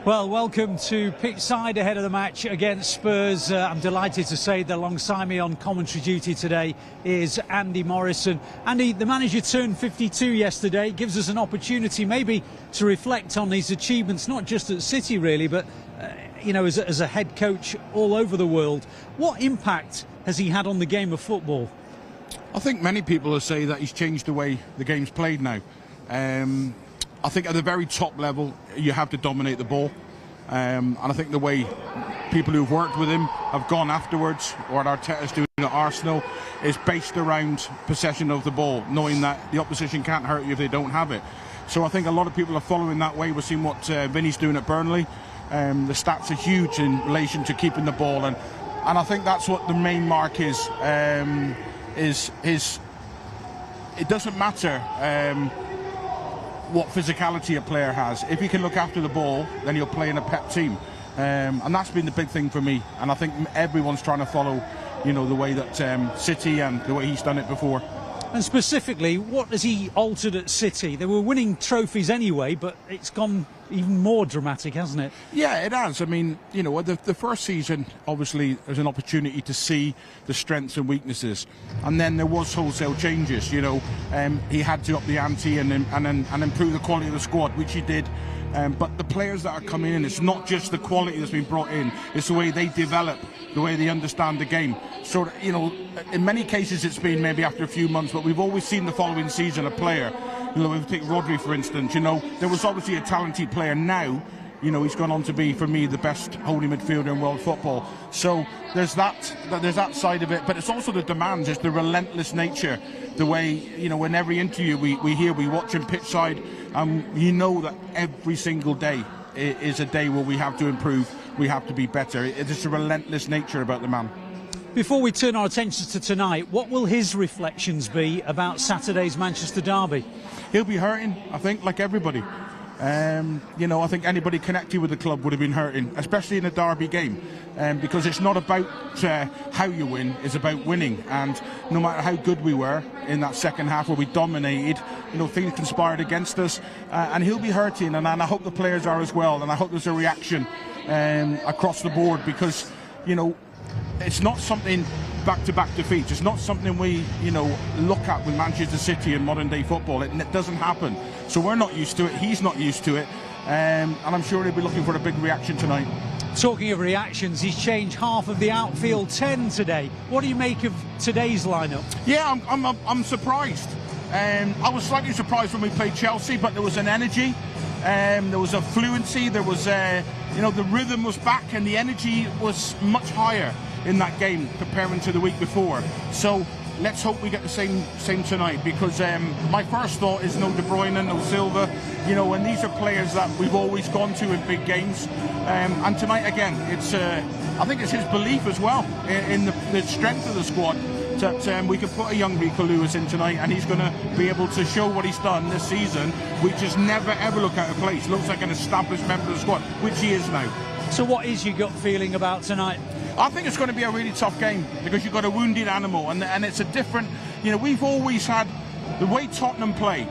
Well, welcome to pitch side ahead of the match against Spurs. I'm delighted to say that alongside me on commentary duty today is Andy Morrison. Andy, the manager turned 52 yesterday. Gives us an opportunity maybe to reflect on his achievements, not just at City really, but as a head coach all over the world. What impact has he had on the game of football? I think many people will say that he's changed the way the game's played now. I think at the very top level, you have to dominate the ball. And I think the way people who've worked with him have gone afterwards, or what Arteta's doing at Arsenal, is based around possession of the ball, knowing that the opposition can't hurt you if they don't have it. So I think a lot of people are following that way. We're seeing what Vinny's doing at Burnley. The stats are huge in relation to keeping the ball. And I think that's what the main mark is his... It doesn't matter what physicality a player has. If he can look after the ball, then he'll play in a Pep team, and that's been the big thing for me. And I think everyone's trying to follow, the way that City and the way he's done it before. And specifically, what has he altered at City? They were winning trophies anyway, but it's gone even more dramatic, hasn't it? Yeah, it has. I mean, the first season, obviously, there's an opportunity to see the strengths and weaknesses. And then there was wholesale changes, he had to up the ante and improve the quality of the squad, which he did But the players that are coming in, it's not just the quality that's been brought in, it's the way they develop, the way they understand the game. So, you know, in many cases it's been maybe after a few months, but we've always seen the following season a player, you know, if we take Rodri for instance, you know, there was obviously a talented player. Now, you know, he's gone on to be, for me, the best holding midfielder in world football. So there's that side of it, but it's also the demands, it's the relentless nature, the way, you know, in every interview we watch him pitch side, you know that every single day is a day where we have to improve, we have to be better. It's a relentless nature about the man. Before we turn our attention to tonight, what will his reflections be about Saturday's Manchester derby? He'll be hurting, I think, like everybody. You know, I think anybody connected with the club would have been hurting, especially in a derby game, because it's not about how you win, it's about winning. And no matter how good we were in that second half where we dominated, you know, things conspired against us, and he'll be hurting, and I hope the players are as well, and I hope there's a reaction across the board, because, you know, it's not something back-to-back defeats. It's not something we, you know, look at with Manchester City in modern-day football. It doesn't happen. So we're not used to it. He's not used to it. And I'm sure he'll be looking for a big reaction tonight. Talking of reactions, he's changed half of the outfield 10 today. What do you make of today's lineup? Yeah, I'm surprised. I was slightly surprised when we played Chelsea, but there was an energy. There was a fluency. There was, you know, the rhythm was back, and the energy was much higher in that game comparing to the week before. So let's hope we get the same tonight, because my first thought is no De Bruyne, no Silva, you know, and these are players that we've always gone to in big games. And tonight again, it's I think it's his belief as well in the strength of the squad that we could put a young Rico Lewis in tonight, and he's going to be able to show what he's done this season, which just never ever look out of place. Looks like an established member of the squad, which he is now. So what is your gut feeling about tonight? I think it's going to be a really tough game, because you've got a wounded animal, and it's a different, you know, we've always had the way Tottenham play.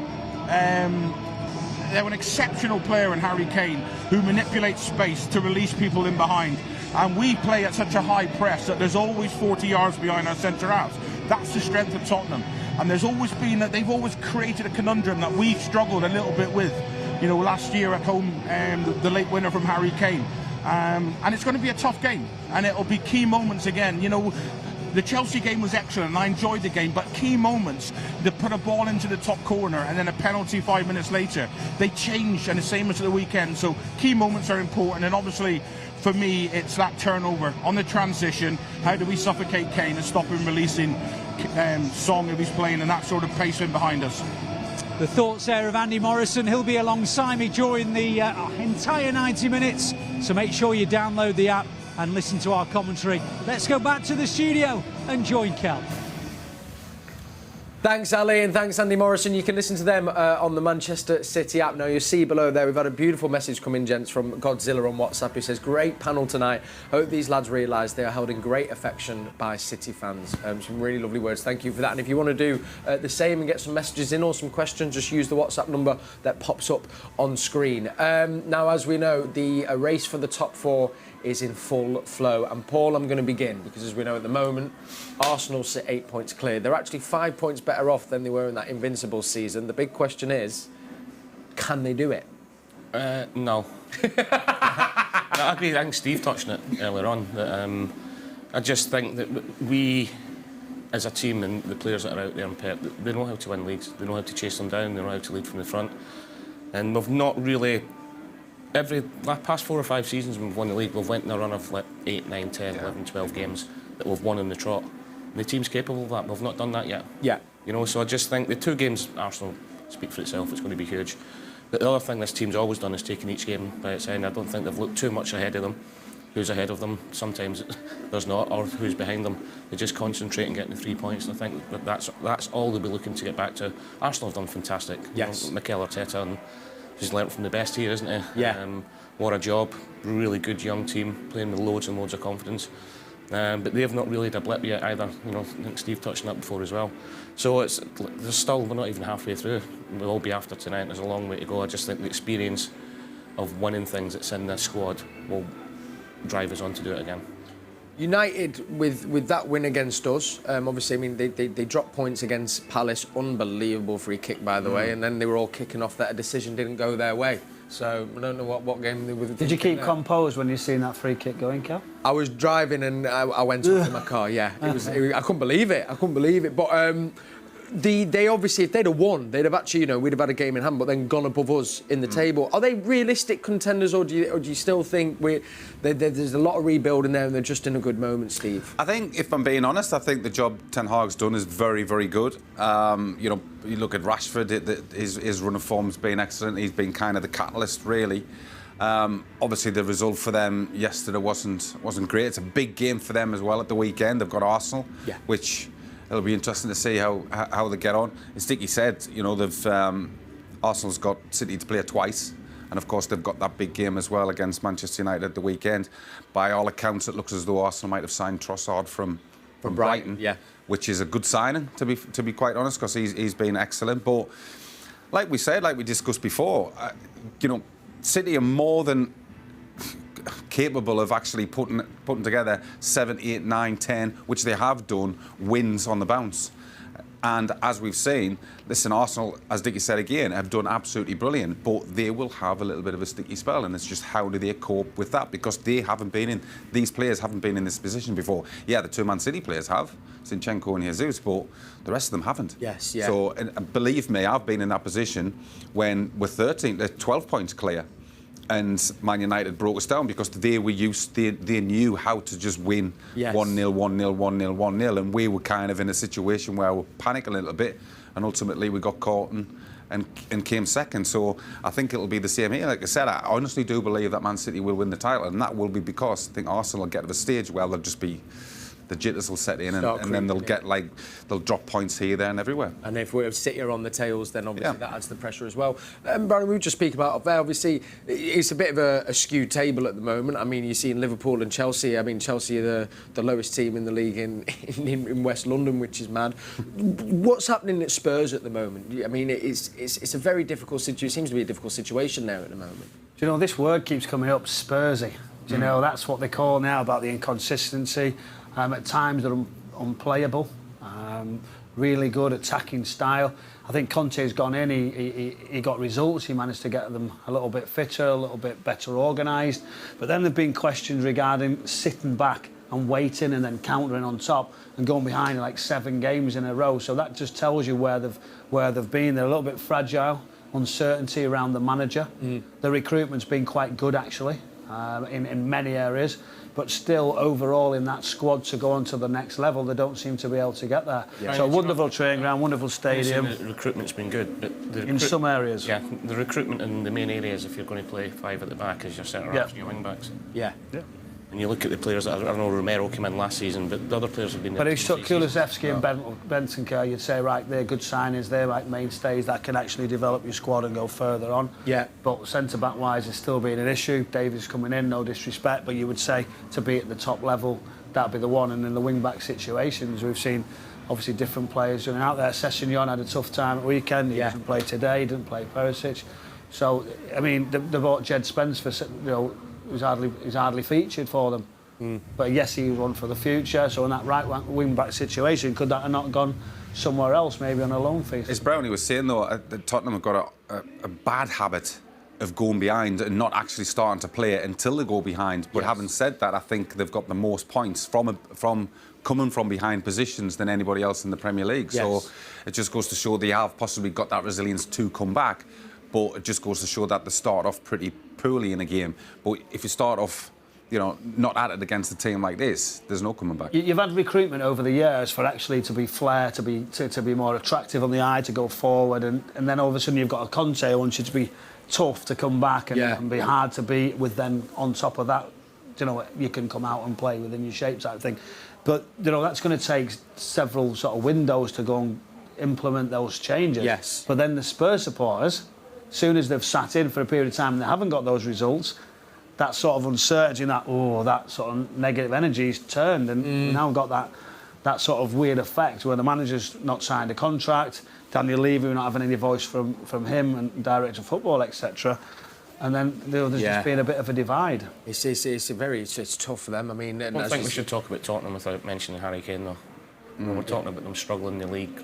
They're an exceptional player in Harry Kane, who manipulates space to release people in behind, and we play at such a high press that there's always 40 yards behind our centre halves. That's the strength of Tottenham, and there's always been that they've always created a conundrum that we've struggled a little bit with. You know, last year at home, the late winner from Harry Kane. And it's going to be a tough game, and it'll be key moments again. You know, the Chelsea game was excellent, and I enjoyed the game, but key moments, they put a ball into the top corner and then a penalty 5 minutes later, they changed, and the same as the weekend. So key moments are important, and obviously for me it's that turnover on the transition. How do we suffocate Kane and stop him releasing Song if he's playing, and that sort of pacing behind us. The thoughts there of Andy Morrison. He'll be alongside me during the entire 90 minutes. So make sure you download the app and listen to our commentary. Let's go back to the studio and join Kel. Thanks, Ali, and thanks, Andy Morrison. You can listen to them on the Manchester City app. Now, you see below there, we've had a beautiful message come in, gents, from Godzilla on WhatsApp, who says, great panel tonight. Hope these lads realise they are held in great affection by City fans. Some really lovely words. Thank you for that. And if you want to do the same and get some messages in or some questions, just use the WhatsApp number that pops up on screen. Now, as we know, the race for the top four is in full flow. And Paul, I'm going to begin, because as we know at the moment, Arsenal sit 8 points clear. They're actually 5 points better off than they were in that invincible season. The big question is, can they do it? No. I agree. I think Steve touched on it earlier on. That, I just think that we, as a team, and the players that are out there in Pep, they know how to win leagues. They know how to chase them down. They know how to lead from the front. And we've not really... past 4 or 5 seasons when we've won the league, we've went in a run of like 8, 9, 10, 11, 12 games that we've won in the trot. And the team's capable of that. We've not done that yet. Yeah. You know, so I just think the 2 games, Arsenal speak for itself. It's going to be huge. But the other thing this team's always done is taken each game by its end. I don't think they've looked too much ahead of them. Who's ahead of them? Sometimes there's not, or who's behind them. They just concentrate on getting the 3 points. And I think that's all they'll be looking to get back to. Arsenal have done fantastic. Yes. You know, Mikel Arteta, and he's learnt from the best here, isn't he? Yeah. What a job. Really good young team, playing with loads and loads of confidence. But they have not really had a blip yet either. You know, I think Steve touched on that before as well. So we're not even halfway through. We'll all be after tonight. There's a long way to go. I just think the experience of winning things that's in this squad will drive us on to do it again. United, with that win against us, obviously, I mean, they dropped points against Palace. Unbelievable free kick, by the way, and then they were all kicking off that a decision didn't go their way. So I don't know what game they were. Did you keep composed when you seen that free kick going, Cal? I was driving and I went off in my car. Yeah, I couldn't believe it. But they obviously, if they'd have won, they'd have actually, we'd have had a game in hand, but then gone above us in the table. Are they realistic contenders, or do you still think there's a lot of rebuilding there and they're just in a good moment, Steve? I think, if I'm being honest, I think the job Ten Hag's done is very, very good. You look at Rashford, his run of form's been excellent. He's been kind of the catalyst, really. Obviously, the result for them yesterday wasn't great. It's a big game for them as well at the weekend. They've got Arsenal, which it'll be interesting to see how they get on. As Dicky said, they've Arsenal's got City to play twice, and of course they've got that big game as well against Manchester United at the weekend. By all accounts, it looks as though Arsenal might have signed Trossard from Brighton, which is a good signing, to be quite honest, because he's been excellent. But like we said, like we discussed before, City are more than capable of actually putting together 7, 8, 9, 10, which they have done, wins on the bounce. And as we've seen, listen, Arsenal, as Dickie said again, have done absolutely brilliant, but they will have a little bit of a sticky spell, and it's just how do they cope with that, because these players haven't been in this position before. Yeah, the two Man City players have, Zinchenko and Jesus, but the rest of them haven't. Yes, yeah. So, and believe me, I've been in that position when we're 12 points clear. And Man United broke us down because they knew how to just win 1-0, 1-0, 1-0, 1-0, and we were kind of in a situation where we panicked a little bit, and ultimately we got caught and came second. So I think it'll be the same here. Like I said, I honestly do believe that Man City will win the title, and that will be because I think Arsenal will get to the stage where they'll just be, the jitters will set in, and then they'll get they'll drop points here, there, and everywhere. And if we're City are on the tails, then obviously that adds the pressure as well. Brian, we were just speaking about obviously it's a bit of a skewed table at the moment. I mean, you're seeing Liverpool and Chelsea. I mean, Chelsea are the lowest team in the league in West London, which is mad. What's happening at Spurs at the moment? I mean, it's a very difficult situation. It seems to be a difficult situation there at the moment. Do you know, this word keeps coming up, Spursy. Do you know, that's what they call now about the inconsistency. At times they're unplayable, really good attacking style. I think Conte's gone in, he got results, he managed to get them a little bit fitter, a little bit better organised. But then there have been questions regarding sitting back and waiting and then countering on top and going behind like 7 games in a row. So that just tells you where they've been. They're a little bit fragile, uncertainty around the manager. The recruitment's been quite good actually, in many areas. But still, overall, in that squad to go on to the next level, they don't seem to be able to get there. Yeah. So, wonderful training ground, wonderful stadium. The recruitment's been good, but in some areas. Yeah, the recruitment in the main areas, if you're going to play 5 at the back, is your centre-halves and your wing-backs. Yeah. And you look at the players that, I don't know, Romero came in last season, but the other players have been there. But if you took Kulusevski and Bentancur, you'd say, right, they're good signings, they're like mainstays that can actually develop your squad and go further on. Yeah. But centre-back wise, it's still being an issue. Davies coming in, no disrespect, but you would say to be at the top level, that'd be the one. And in the wing-back situations, we've seen obviously different players doing out there. Sessegnon had a tough time at weekend. He didn't play today, he didn't play Perisic. So, I mean, they bought Jed Spence for, he's hardly featured for them. But yes, he was one for the future. So in that right wing back situation, could that have not gone somewhere else, maybe on a loan fee? As Brownie was saying though, that Tottenham have got a bad habit of going behind and not actually starting to play it until they go behind. But having said that, I think they've got the most points from coming from behind positions than anybody else in the Premier League. So it just goes to show they have possibly got that resilience to come back. But it just goes to show that they start off pretty poorly in a game. But if you start off, not at it against a team like this, there's no coming back. You've had recruitment over the years for actually to be flair, to be more attractive on the eye, to go forward, and then all of a sudden you've got a Conte who wants you to be tough to come back and be hard to beat. With then on top of that, you can come out and play within your shape type thing. But that's going to take several sort of windows to go and implement those changes. Yes. But then the Spurs supporters, as soon as they've sat in for a period of time and they haven't got those results, that sort of uncertainty and that sort of negative energy's turned, and we've now got that sort of weird effect where the manager's not signed a contract, Daniel Levy, we're not having any voice from him and director of football, etc. And then there's just been a bit of a divide. It's tough for them. I mean, I don't think we should talk about Tottenham without mentioning Harry Kane though. We're talking about them struggling in the league.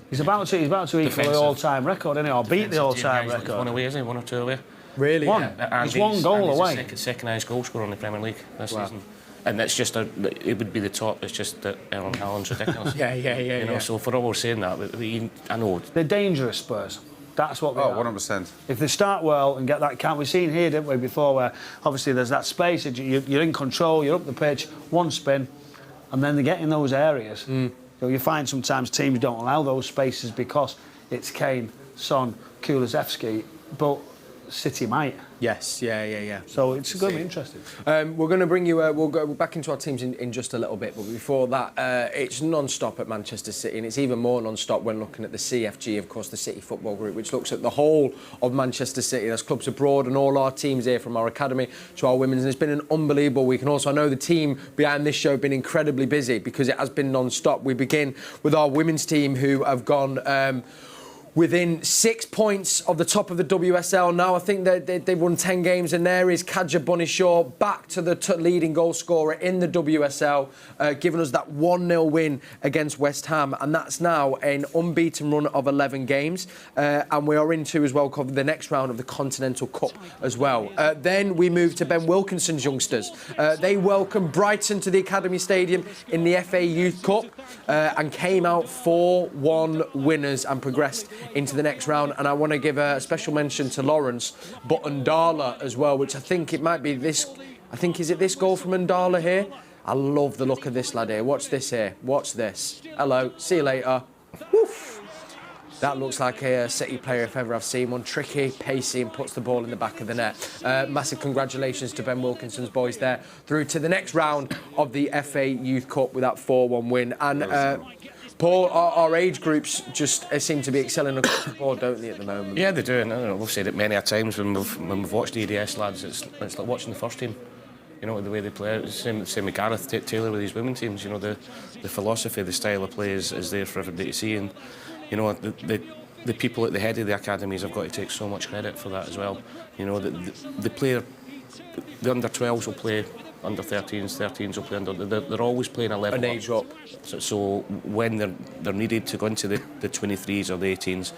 He's about to equal the all-time record, isn't he? Or beat the all-time record. One away, is he? 1 or 2 away. Really? One. Yeah, He's one goal Andy's away. the second highest goal scorer in the Premier League this season. And that's just it would be the top. It's just that Erling Haaland's ridiculous. Yeah. You know, so for all we're saying that, I know they're dangerous, Spurs. That's what they are. 100%. If they start well and get that count, we've seen here, didn't we, before, where obviously there's that space, you're in control, you're up the pitch, one spin, and then they get in those areas. So you find sometimes teams don't allow those spaces because it's Kane, Son, Kulusevski, but City might. Yes, yeah. So it's going to be interesting. We're going to bring you. We'll go back into our teams in just a little bit, but before that, it's non-stop at Manchester City, and it's even more non-stop when looking at the CFG, of course, the City Football Group, which looks at the whole of Manchester City. There's clubs abroad and all our teams here, from our academy to our women's, and it's been an unbelievable week. And also, I know the team behind this show have been incredibly busy because it has been non-stop. We begin with our women's team, who have gone within 6 points of the top of the WSL now. I think they've won 10 games, and there is Kadja Bunishaw back to the leading goal scorer in the WSL, giving us that 1-0 win against West Ham, and that's now an unbeaten run of 11 games. And we are into as well cover the next round of the Continental Cup as well. Then we move to Ben Wilkinson's youngsters. They welcomed Brighton to the Academy Stadium in the FA Youth Cup and came out 4-1 winners and progressed into the next round. And I want to give a special mention to Lawrence, but Ndala as well, which I think it might be this. I think, is it this goal from Ndala here? I love the look of this lad here. Watch this here. Watch this. Hello. See you later. Woof. That looks like a City player if ever I've seen one. Tricky, pacey, and puts the ball in the back of the net. Massive congratulations to Ben Wilkinson's boys there, through to the next round of the FA Youth Cup with that 4-1 win. And Paul, our age groups just seem to be excelling across the board, don't they, at the moment? Yeah, they do. And I don't know, we've said it many a times when we've watched the EDS lads. It's like watching the first team. You know, the way they play. It's the same with Gareth Taylor with these women teams. You know, the philosophy, the style of play is there for everybody to see. And you know, the people at the head of the academies have got to take so much credit for that as well. You know, the player, the under 12s will play under 13s will play under. They're always playing a level an age up. So when they're needed to go into the 23s or the 18s,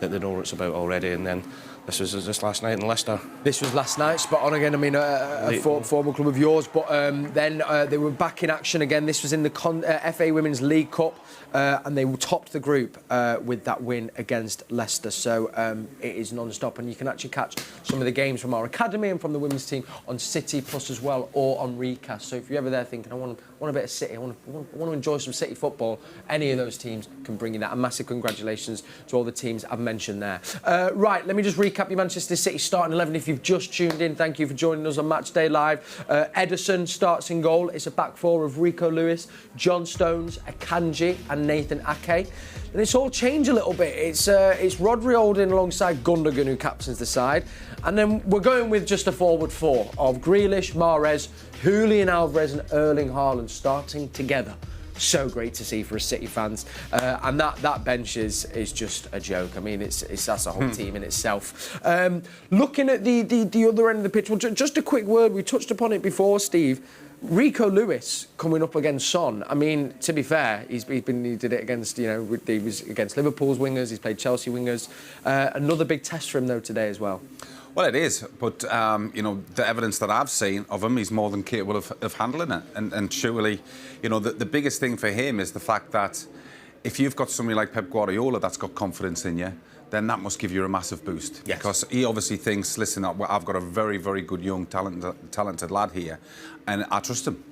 that they know what it's about already. And then this was just last night in Leicester. This was last night, spot on again. I mean, a former club of yours, but then they were back in action again. This was in the FA Women's League Cup, and they topped the group with that win against Leicester. So it is non-stop, and you can actually catch some of the games from our academy and from the women's team on City Plus as well, or on recast. So if you're ever there thinking, I want a bit of City, I want to enjoy some City football, any of those teams can bring you that. And massive congratulations to all the teams I've mentioned there. Right, let me just recap your Manchester City starting 11. If you've just tuned in, thank you for joining us on Matchday Live. Ederson starts in goal. It's a back four of Rico Lewis, John Stones, Akanji and Nathan Ake. And it's all changed a little bit. It's Rodri holding alongside Gundogan, who captains the side. And then we're going with just a forward four of Grealish, Mahrez, Julian Alvarez and Erling Haaland starting together. So great to see for us City fans. And that bench is just a joke. I mean, that's a whole team in itself. Looking at the other end of the pitch, well, just a quick word. We touched upon it before, Steve. Rico Lewis coming up against Son. I mean, to be fair, he did it against, he was against Liverpool's wingers. He's played Chelsea wingers. Another big test for him though today as well. Well, it is, but the evidence that I've seen of him, he's more than capable of handling it. And surely, the biggest thing for him is the fact that if you've got somebody like Pep Guardiola that's got confidence in you, then that must give you a massive boost. Yes. Because he obviously thinks, listen, I've got a very, very good young, talented lad here, and I trust him.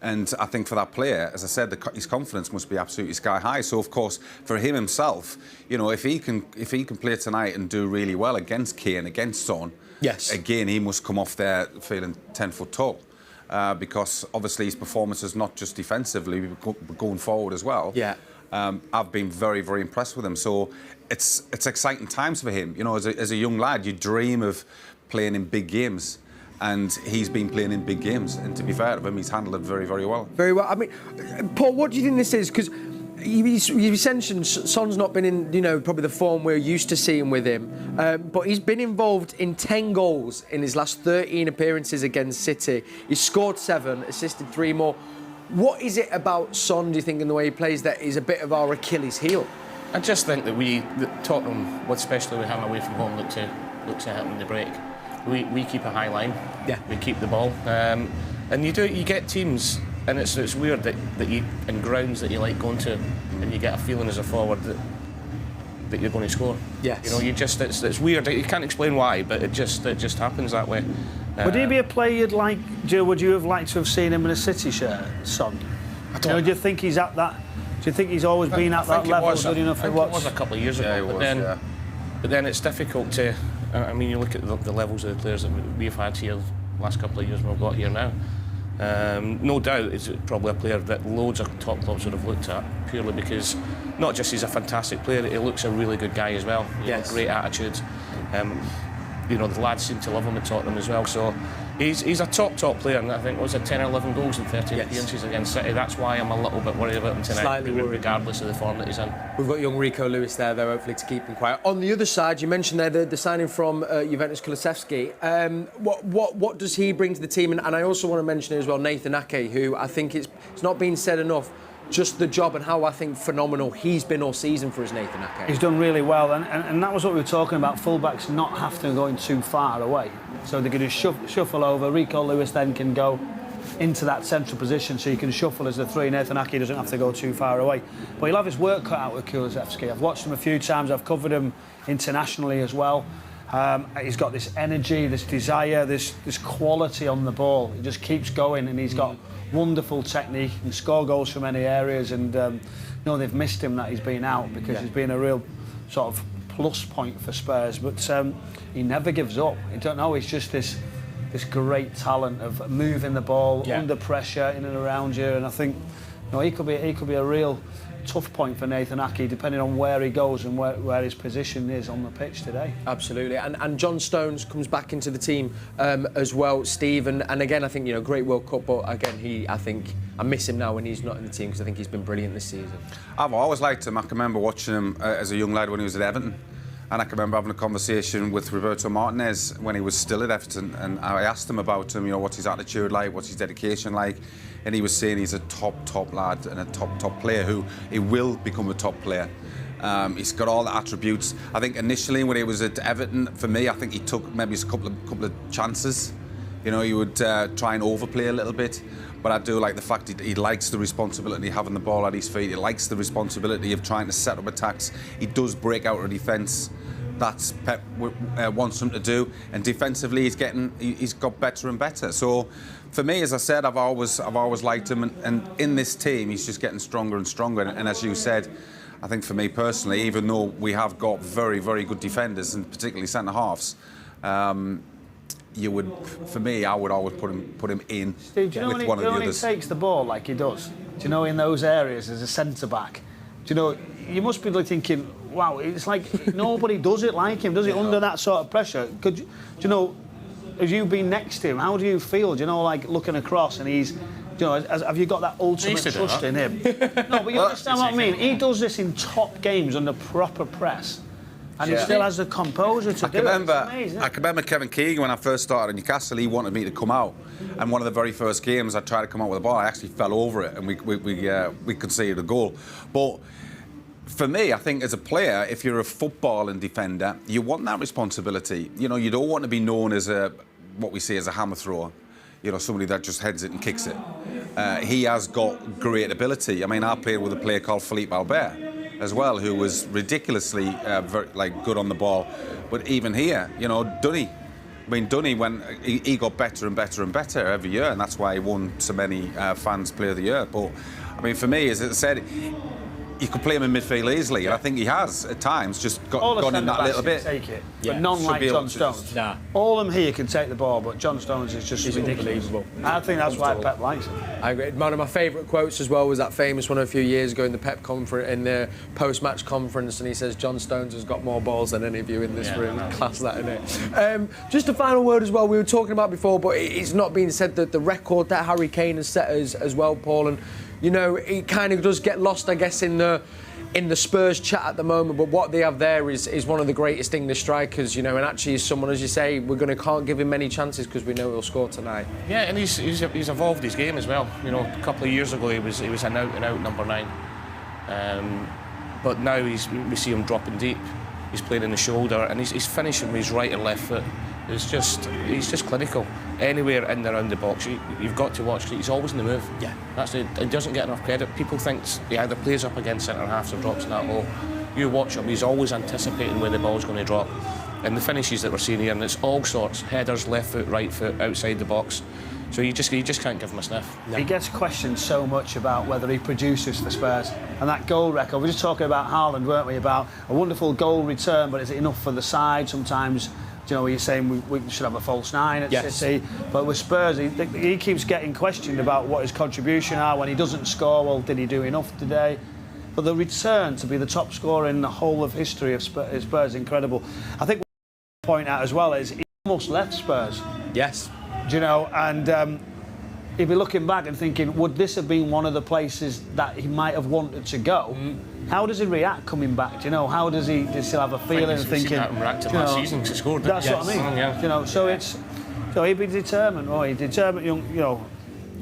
And I think for that player, as I said, his confidence must be absolutely sky high. So of course, for him himself, if he can play tonight and do really well against Kane, against Son, yes, again he must come off there feeling 10 foot tall, because obviously his performance is not just defensively, but going forward as well. Yeah, I've been very, very impressed with him. So it's exciting times for him. As a young lad, you dream of playing in big games. And he's been playing in big games. And to be fair to him, he's handled it very, very well. Very well. I mean, Paul, what do you think this is? Because you mentioned Son's not been in, probably the form we're used to seeing with him. But he's been involved in 10 goals in his last 13 appearances against City. He's scored 7, assisted 3 more. What is it about Son, do you think, in the way he plays, that is a bit of our Achilles heel? I just think that Tottenham, especially with him away from home, look to hit him in the break. we keep a high line. Yeah. We keep the ball. And you get teams, and it's weird that you, in grounds that you like going to, and you get a feeling as a forward that you're going to score. Yes. You know, it's weird. You can't explain why, but it just happens that way. Would he be a player you'd like, Joe? Would you have liked to have seen him in a City shirt, Son? Do you think he's at that? Do you think he's always been at that level? Good enough I think it was a couple of years ago, but then it's difficult to. I mean, you look at the levels of the players that we've had here the last couple of years we've got here now. No doubt it's probably a player that loads of top clubs would have looked at, purely because not just he's a fantastic player, he looks a really good guy as well. Yes. Great attitude. You know, the lads seem to love him at Tottenham as well. So he's a top player, and I think was it 10 or 11 goals in 30 appearances against City. That's why I'm a little bit worried about him tonight. Slightly worried, regardless of the form that he's in. We've got young Rico Lewis there, though, hopefully to keep him quiet. On the other side, you mentioned there the signing from Juventus Kulusevski. What does he bring to the team? And I also want to mention as well Nathan Ake, who I think it's not been said enough. Just the job and how I think phenomenal he's been all season for his Nathan Ake. He's done really well, and that was what we were talking about. Fullbacks not have to go too far away, so they can just shuffle over. Rico Lewis then can go into that central position, so you can shuffle as the three. Nathan Ake doesn't have to go too far away, but he'll have his work cut out with Kulusevski. I've watched him a few times. I've covered him internationally as well. He's got this energy, this desire, this quality on the ball. He just keeps going, and he's got wonderful technique and score goals from any areas. And they've missed him that he's been out, because he's been a real sort of plus point for Spurs. But he never gives up. I don't know. He's just this great talent of moving the ball under pressure, in and around you. And I think he could be a real tough point for Nathan Ake, depending on where he goes and where his position is on the pitch today. Absolutely, and John Stones comes back into the team as well, Steve, and again I think great World Cup, but again I miss him now when he's not in the team, because I think he's been brilliant this season. I've always liked him. I can remember watching him as a young lad when he was at Everton, and I can remember having a conversation with Roberto Martinez when he was still at Everton, and I asked him about him, what's his attitude like, what's his dedication like. And he was saying he's a top lad and a top player who he will become a top player. He's got all the attributes. I think initially when he was at Everton, for me, I think he took maybe a couple of chances. He would try and overplay a little bit. But I do like the fact he likes the responsibility of having the ball at his feet. He likes the responsibility of trying to set up attacks. He does break out of defence. That's Pep wants him to do, and defensively he's got better and better. So for me, as I said, I've always liked him, and in this team he's just getting stronger and stronger. And as you said, I think for me personally, even though we have got very good defenders, and particularly centre halves, I would always put him in Steve, do you know with one of the others. He takes the ball like he does? Do you know, in those areas as a centre back? Do you know, you must be thinking, wow, it's like nobody does it like him, does it, under that sort of pressure? Do you know, as you've been next to him, how do you feel? Do you know, like looking across and he's, have you got that ultimate trust in him? No, but you understand what I mean? He does this in top games under proper press, and he still has the composure to do it. I can remember Kevin Keegan, when I first started in Newcastle, he wanted me to come out, and one of the very first games I tried to come out with the ball, I actually fell over it, and we conceded a goal. But for me, I think as a player, if you're a footballing defender, you want that responsibility. You don't want to be known as what we see as a hammer thrower. Somebody that just heads it and kicks it. He has got great ability. I mean, I played with a player called Philippe Albert as well, who was ridiculously good on the ball. But even here, Dunny. I mean, Dunny, when he got better and better and better every year, and that's why he won so many fans Player of the Year. But I mean, for me, as I said, you could play him in midfield easily, and I think he has at times just gone in that little bit. Take it, but none like John Stones. All of them here can take the ball, but John Stones is just ridiculous. I think that's why Pep likes him. I agree. One of my favourite quotes as well was that famous one a few years ago in the Pep conference, in the post-match conference, and he says John Stones has got more balls than any of you in this room. Class that, innit? Just a final word as well. We were talking about before, but it's not been said that the record that Harry Kane has set as well, Paul, and it kind of does get lost, I guess, in the Spurs chat at the moment. But what they have there is one of the greatest English strikers, and actually is someone, as you say, can't give him many chances because we know he'll score tonight. Yeah, and he's evolved his game as well. A couple of years ago he was an out-and-out number 9, but now we see him dropping deep. He's playing in the shoulder, and he's finishing with his right and left foot. He's just clinical. Anywhere in and around the box, you've got to watch. He's always in the move. Yeah. That's it. He doesn't get enough credit. People think he either plays up against centre halves or drops in that hole. You watch him, he's always anticipating where the ball's going to drop. And the finishes that we're seeing here, and it's all sorts: headers, left foot, right foot, outside the box. So you just can't give him a sniff. No. He gets questioned so much about whether he produces for Spurs, and that goal record. We were just talking about Haaland, weren't we? About a wonderful goal return, but is it enough for the side? Sometimes, you know, you're saying we should have a false nine at City, but with Spurs, he keeps getting questioned about what his contribution are when he doesn't score. Well, did he do enough today? But the return to be the top scorer in the whole of history of Spurs is incredible. I think what I point out as well is he almost left Spurs. Yes. Do you know, and he'd be looking back and thinking, would this have been one of the places that he might have wanted to go? How does he react coming back? Do you know, how does he still have a feeling and thinking? Last season, he scored. That's what I mean. Yeah. You know, so he'd be determined. Oh, he's determined, young, you know,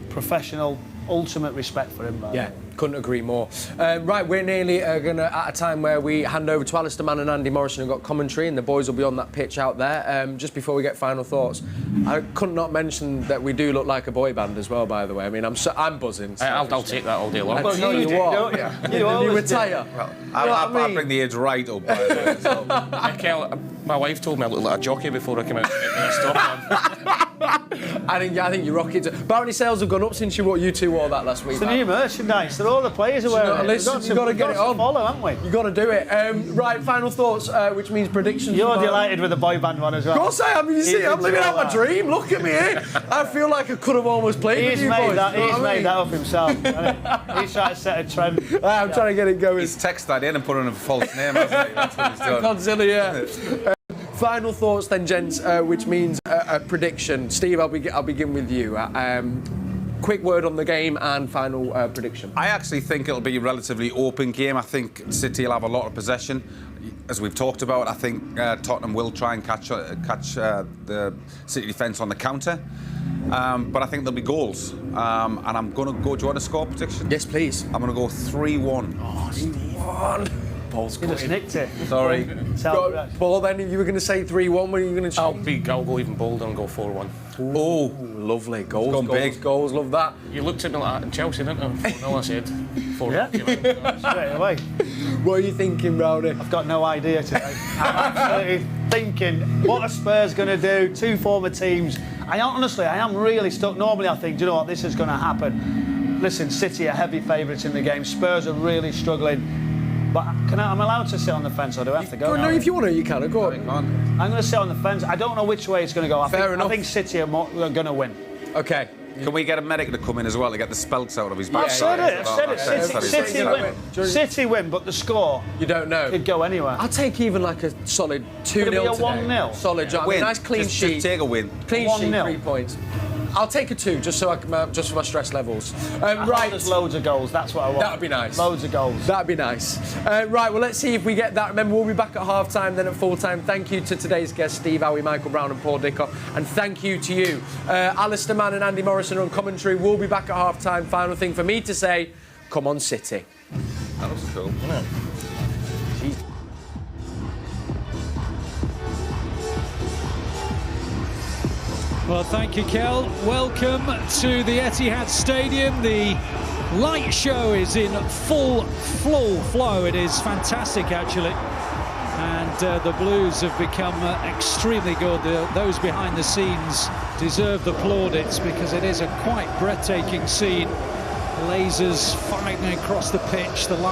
professional. Ultimate respect for him. Yeah, couldn't agree more. Right, we're nearly at a time where we hand over to Alistair Mann and Andy Morrison, who've got commentary, and the boys will be on that pitch out there. Just before we get final thoughts, I could not mention that we do look like a boy band as well. By the way, I mean I'm buzzing. I'll take that all day long. Well, you do, don't you? You retire. Well, I bring the age right up. By the way, so. My wife told me I looked like a jockey before I came out. I think you're rocking. Apparently sales have gone up since you two wore that last week. It's the new merchandise. They're all the players are wearing it. You've got to get it on. Follow, haven't we? You've got to do it. Right, final thoughts, which means predictions. You're delighted with the boy band one as well. Of course I am. You see, I'm living out my dream. Look at me here. I feel like I could have almost played with you boys. He's made that up himself. He's trying to set a trend. I'm trying to get it going. He's texted that in and put in a false name, hasn't he? That's what he's done. Godzilla, yeah. Final thoughts then, gents, which means a prediction. Steve, I'll begin with you. Quick word on the game and final prediction. I actually think it'll be a relatively open game. I think City will have a lot of possession. As we've talked about, I think Tottenham will try and catch the City defence on the counter. But I think there'll be goals. And I'm going to go... Do you want a score prediction? Yes, please. I'm going to go 3-1. Oh, 3-1. Paul's you just nicked it. Sorry. Paul, then you were going to say 3-1. What are you going to say? I'll go even bolder and go 4-1. Oh, lovely. Goals, love that. You looked at me like that in Chelsea, didn't you? 4-0, I said. 4-0. Yeah. Straight away. What are you thinking, Rowdy? I've got no idea today. I'm absolutely thinking, what are Spurs going to do? Two former teams. I am really stuck. Normally I think, do you know what, this is going to happen. Listen, City are heavy favourites in the game. Spurs are really struggling. But I'm allowed to sit on the fence, or do I have to go? No, if you want to, you can. Go on. I'm going to sit on the fence. I don't know which way it's going to go. Fair enough. I think City are going to win. Okay. Can we get a medic to come in as well to get the spelts out of his back? I've said it. City win, but the score... You don't know. Could go anywhere. I'll take even like a solid 2-0 today. Could it be a 1-0? Solid job. Win. Nice clean sheet. Just take a win. Clean sheet, 3 points. I'll take a 2 just so I can, just for my stress levels. Right. There's loads of goals. That's what I want. That'd be nice. Loads of goals. That'd be nice. Right. Well, let's see if we get that. Remember, we'll be back at half time, then at full time. Thank you to today's guests, Steve Howey, Michael Brown, and Paul Dickov. And thank you to you, Alistair Mann and Andy Morrison on commentary. We'll be back at half time. Final thing for me to say: come on, City. That was cool, wasn't it? Well, thank you, Kel. Welcome to the Etihad Stadium. The light show is in full flow. It is fantastic, actually. And the Blues have become extremely good. Those behind the scenes deserve the plaudits because it is a quite breathtaking scene. Lasers firing across the pitch. The light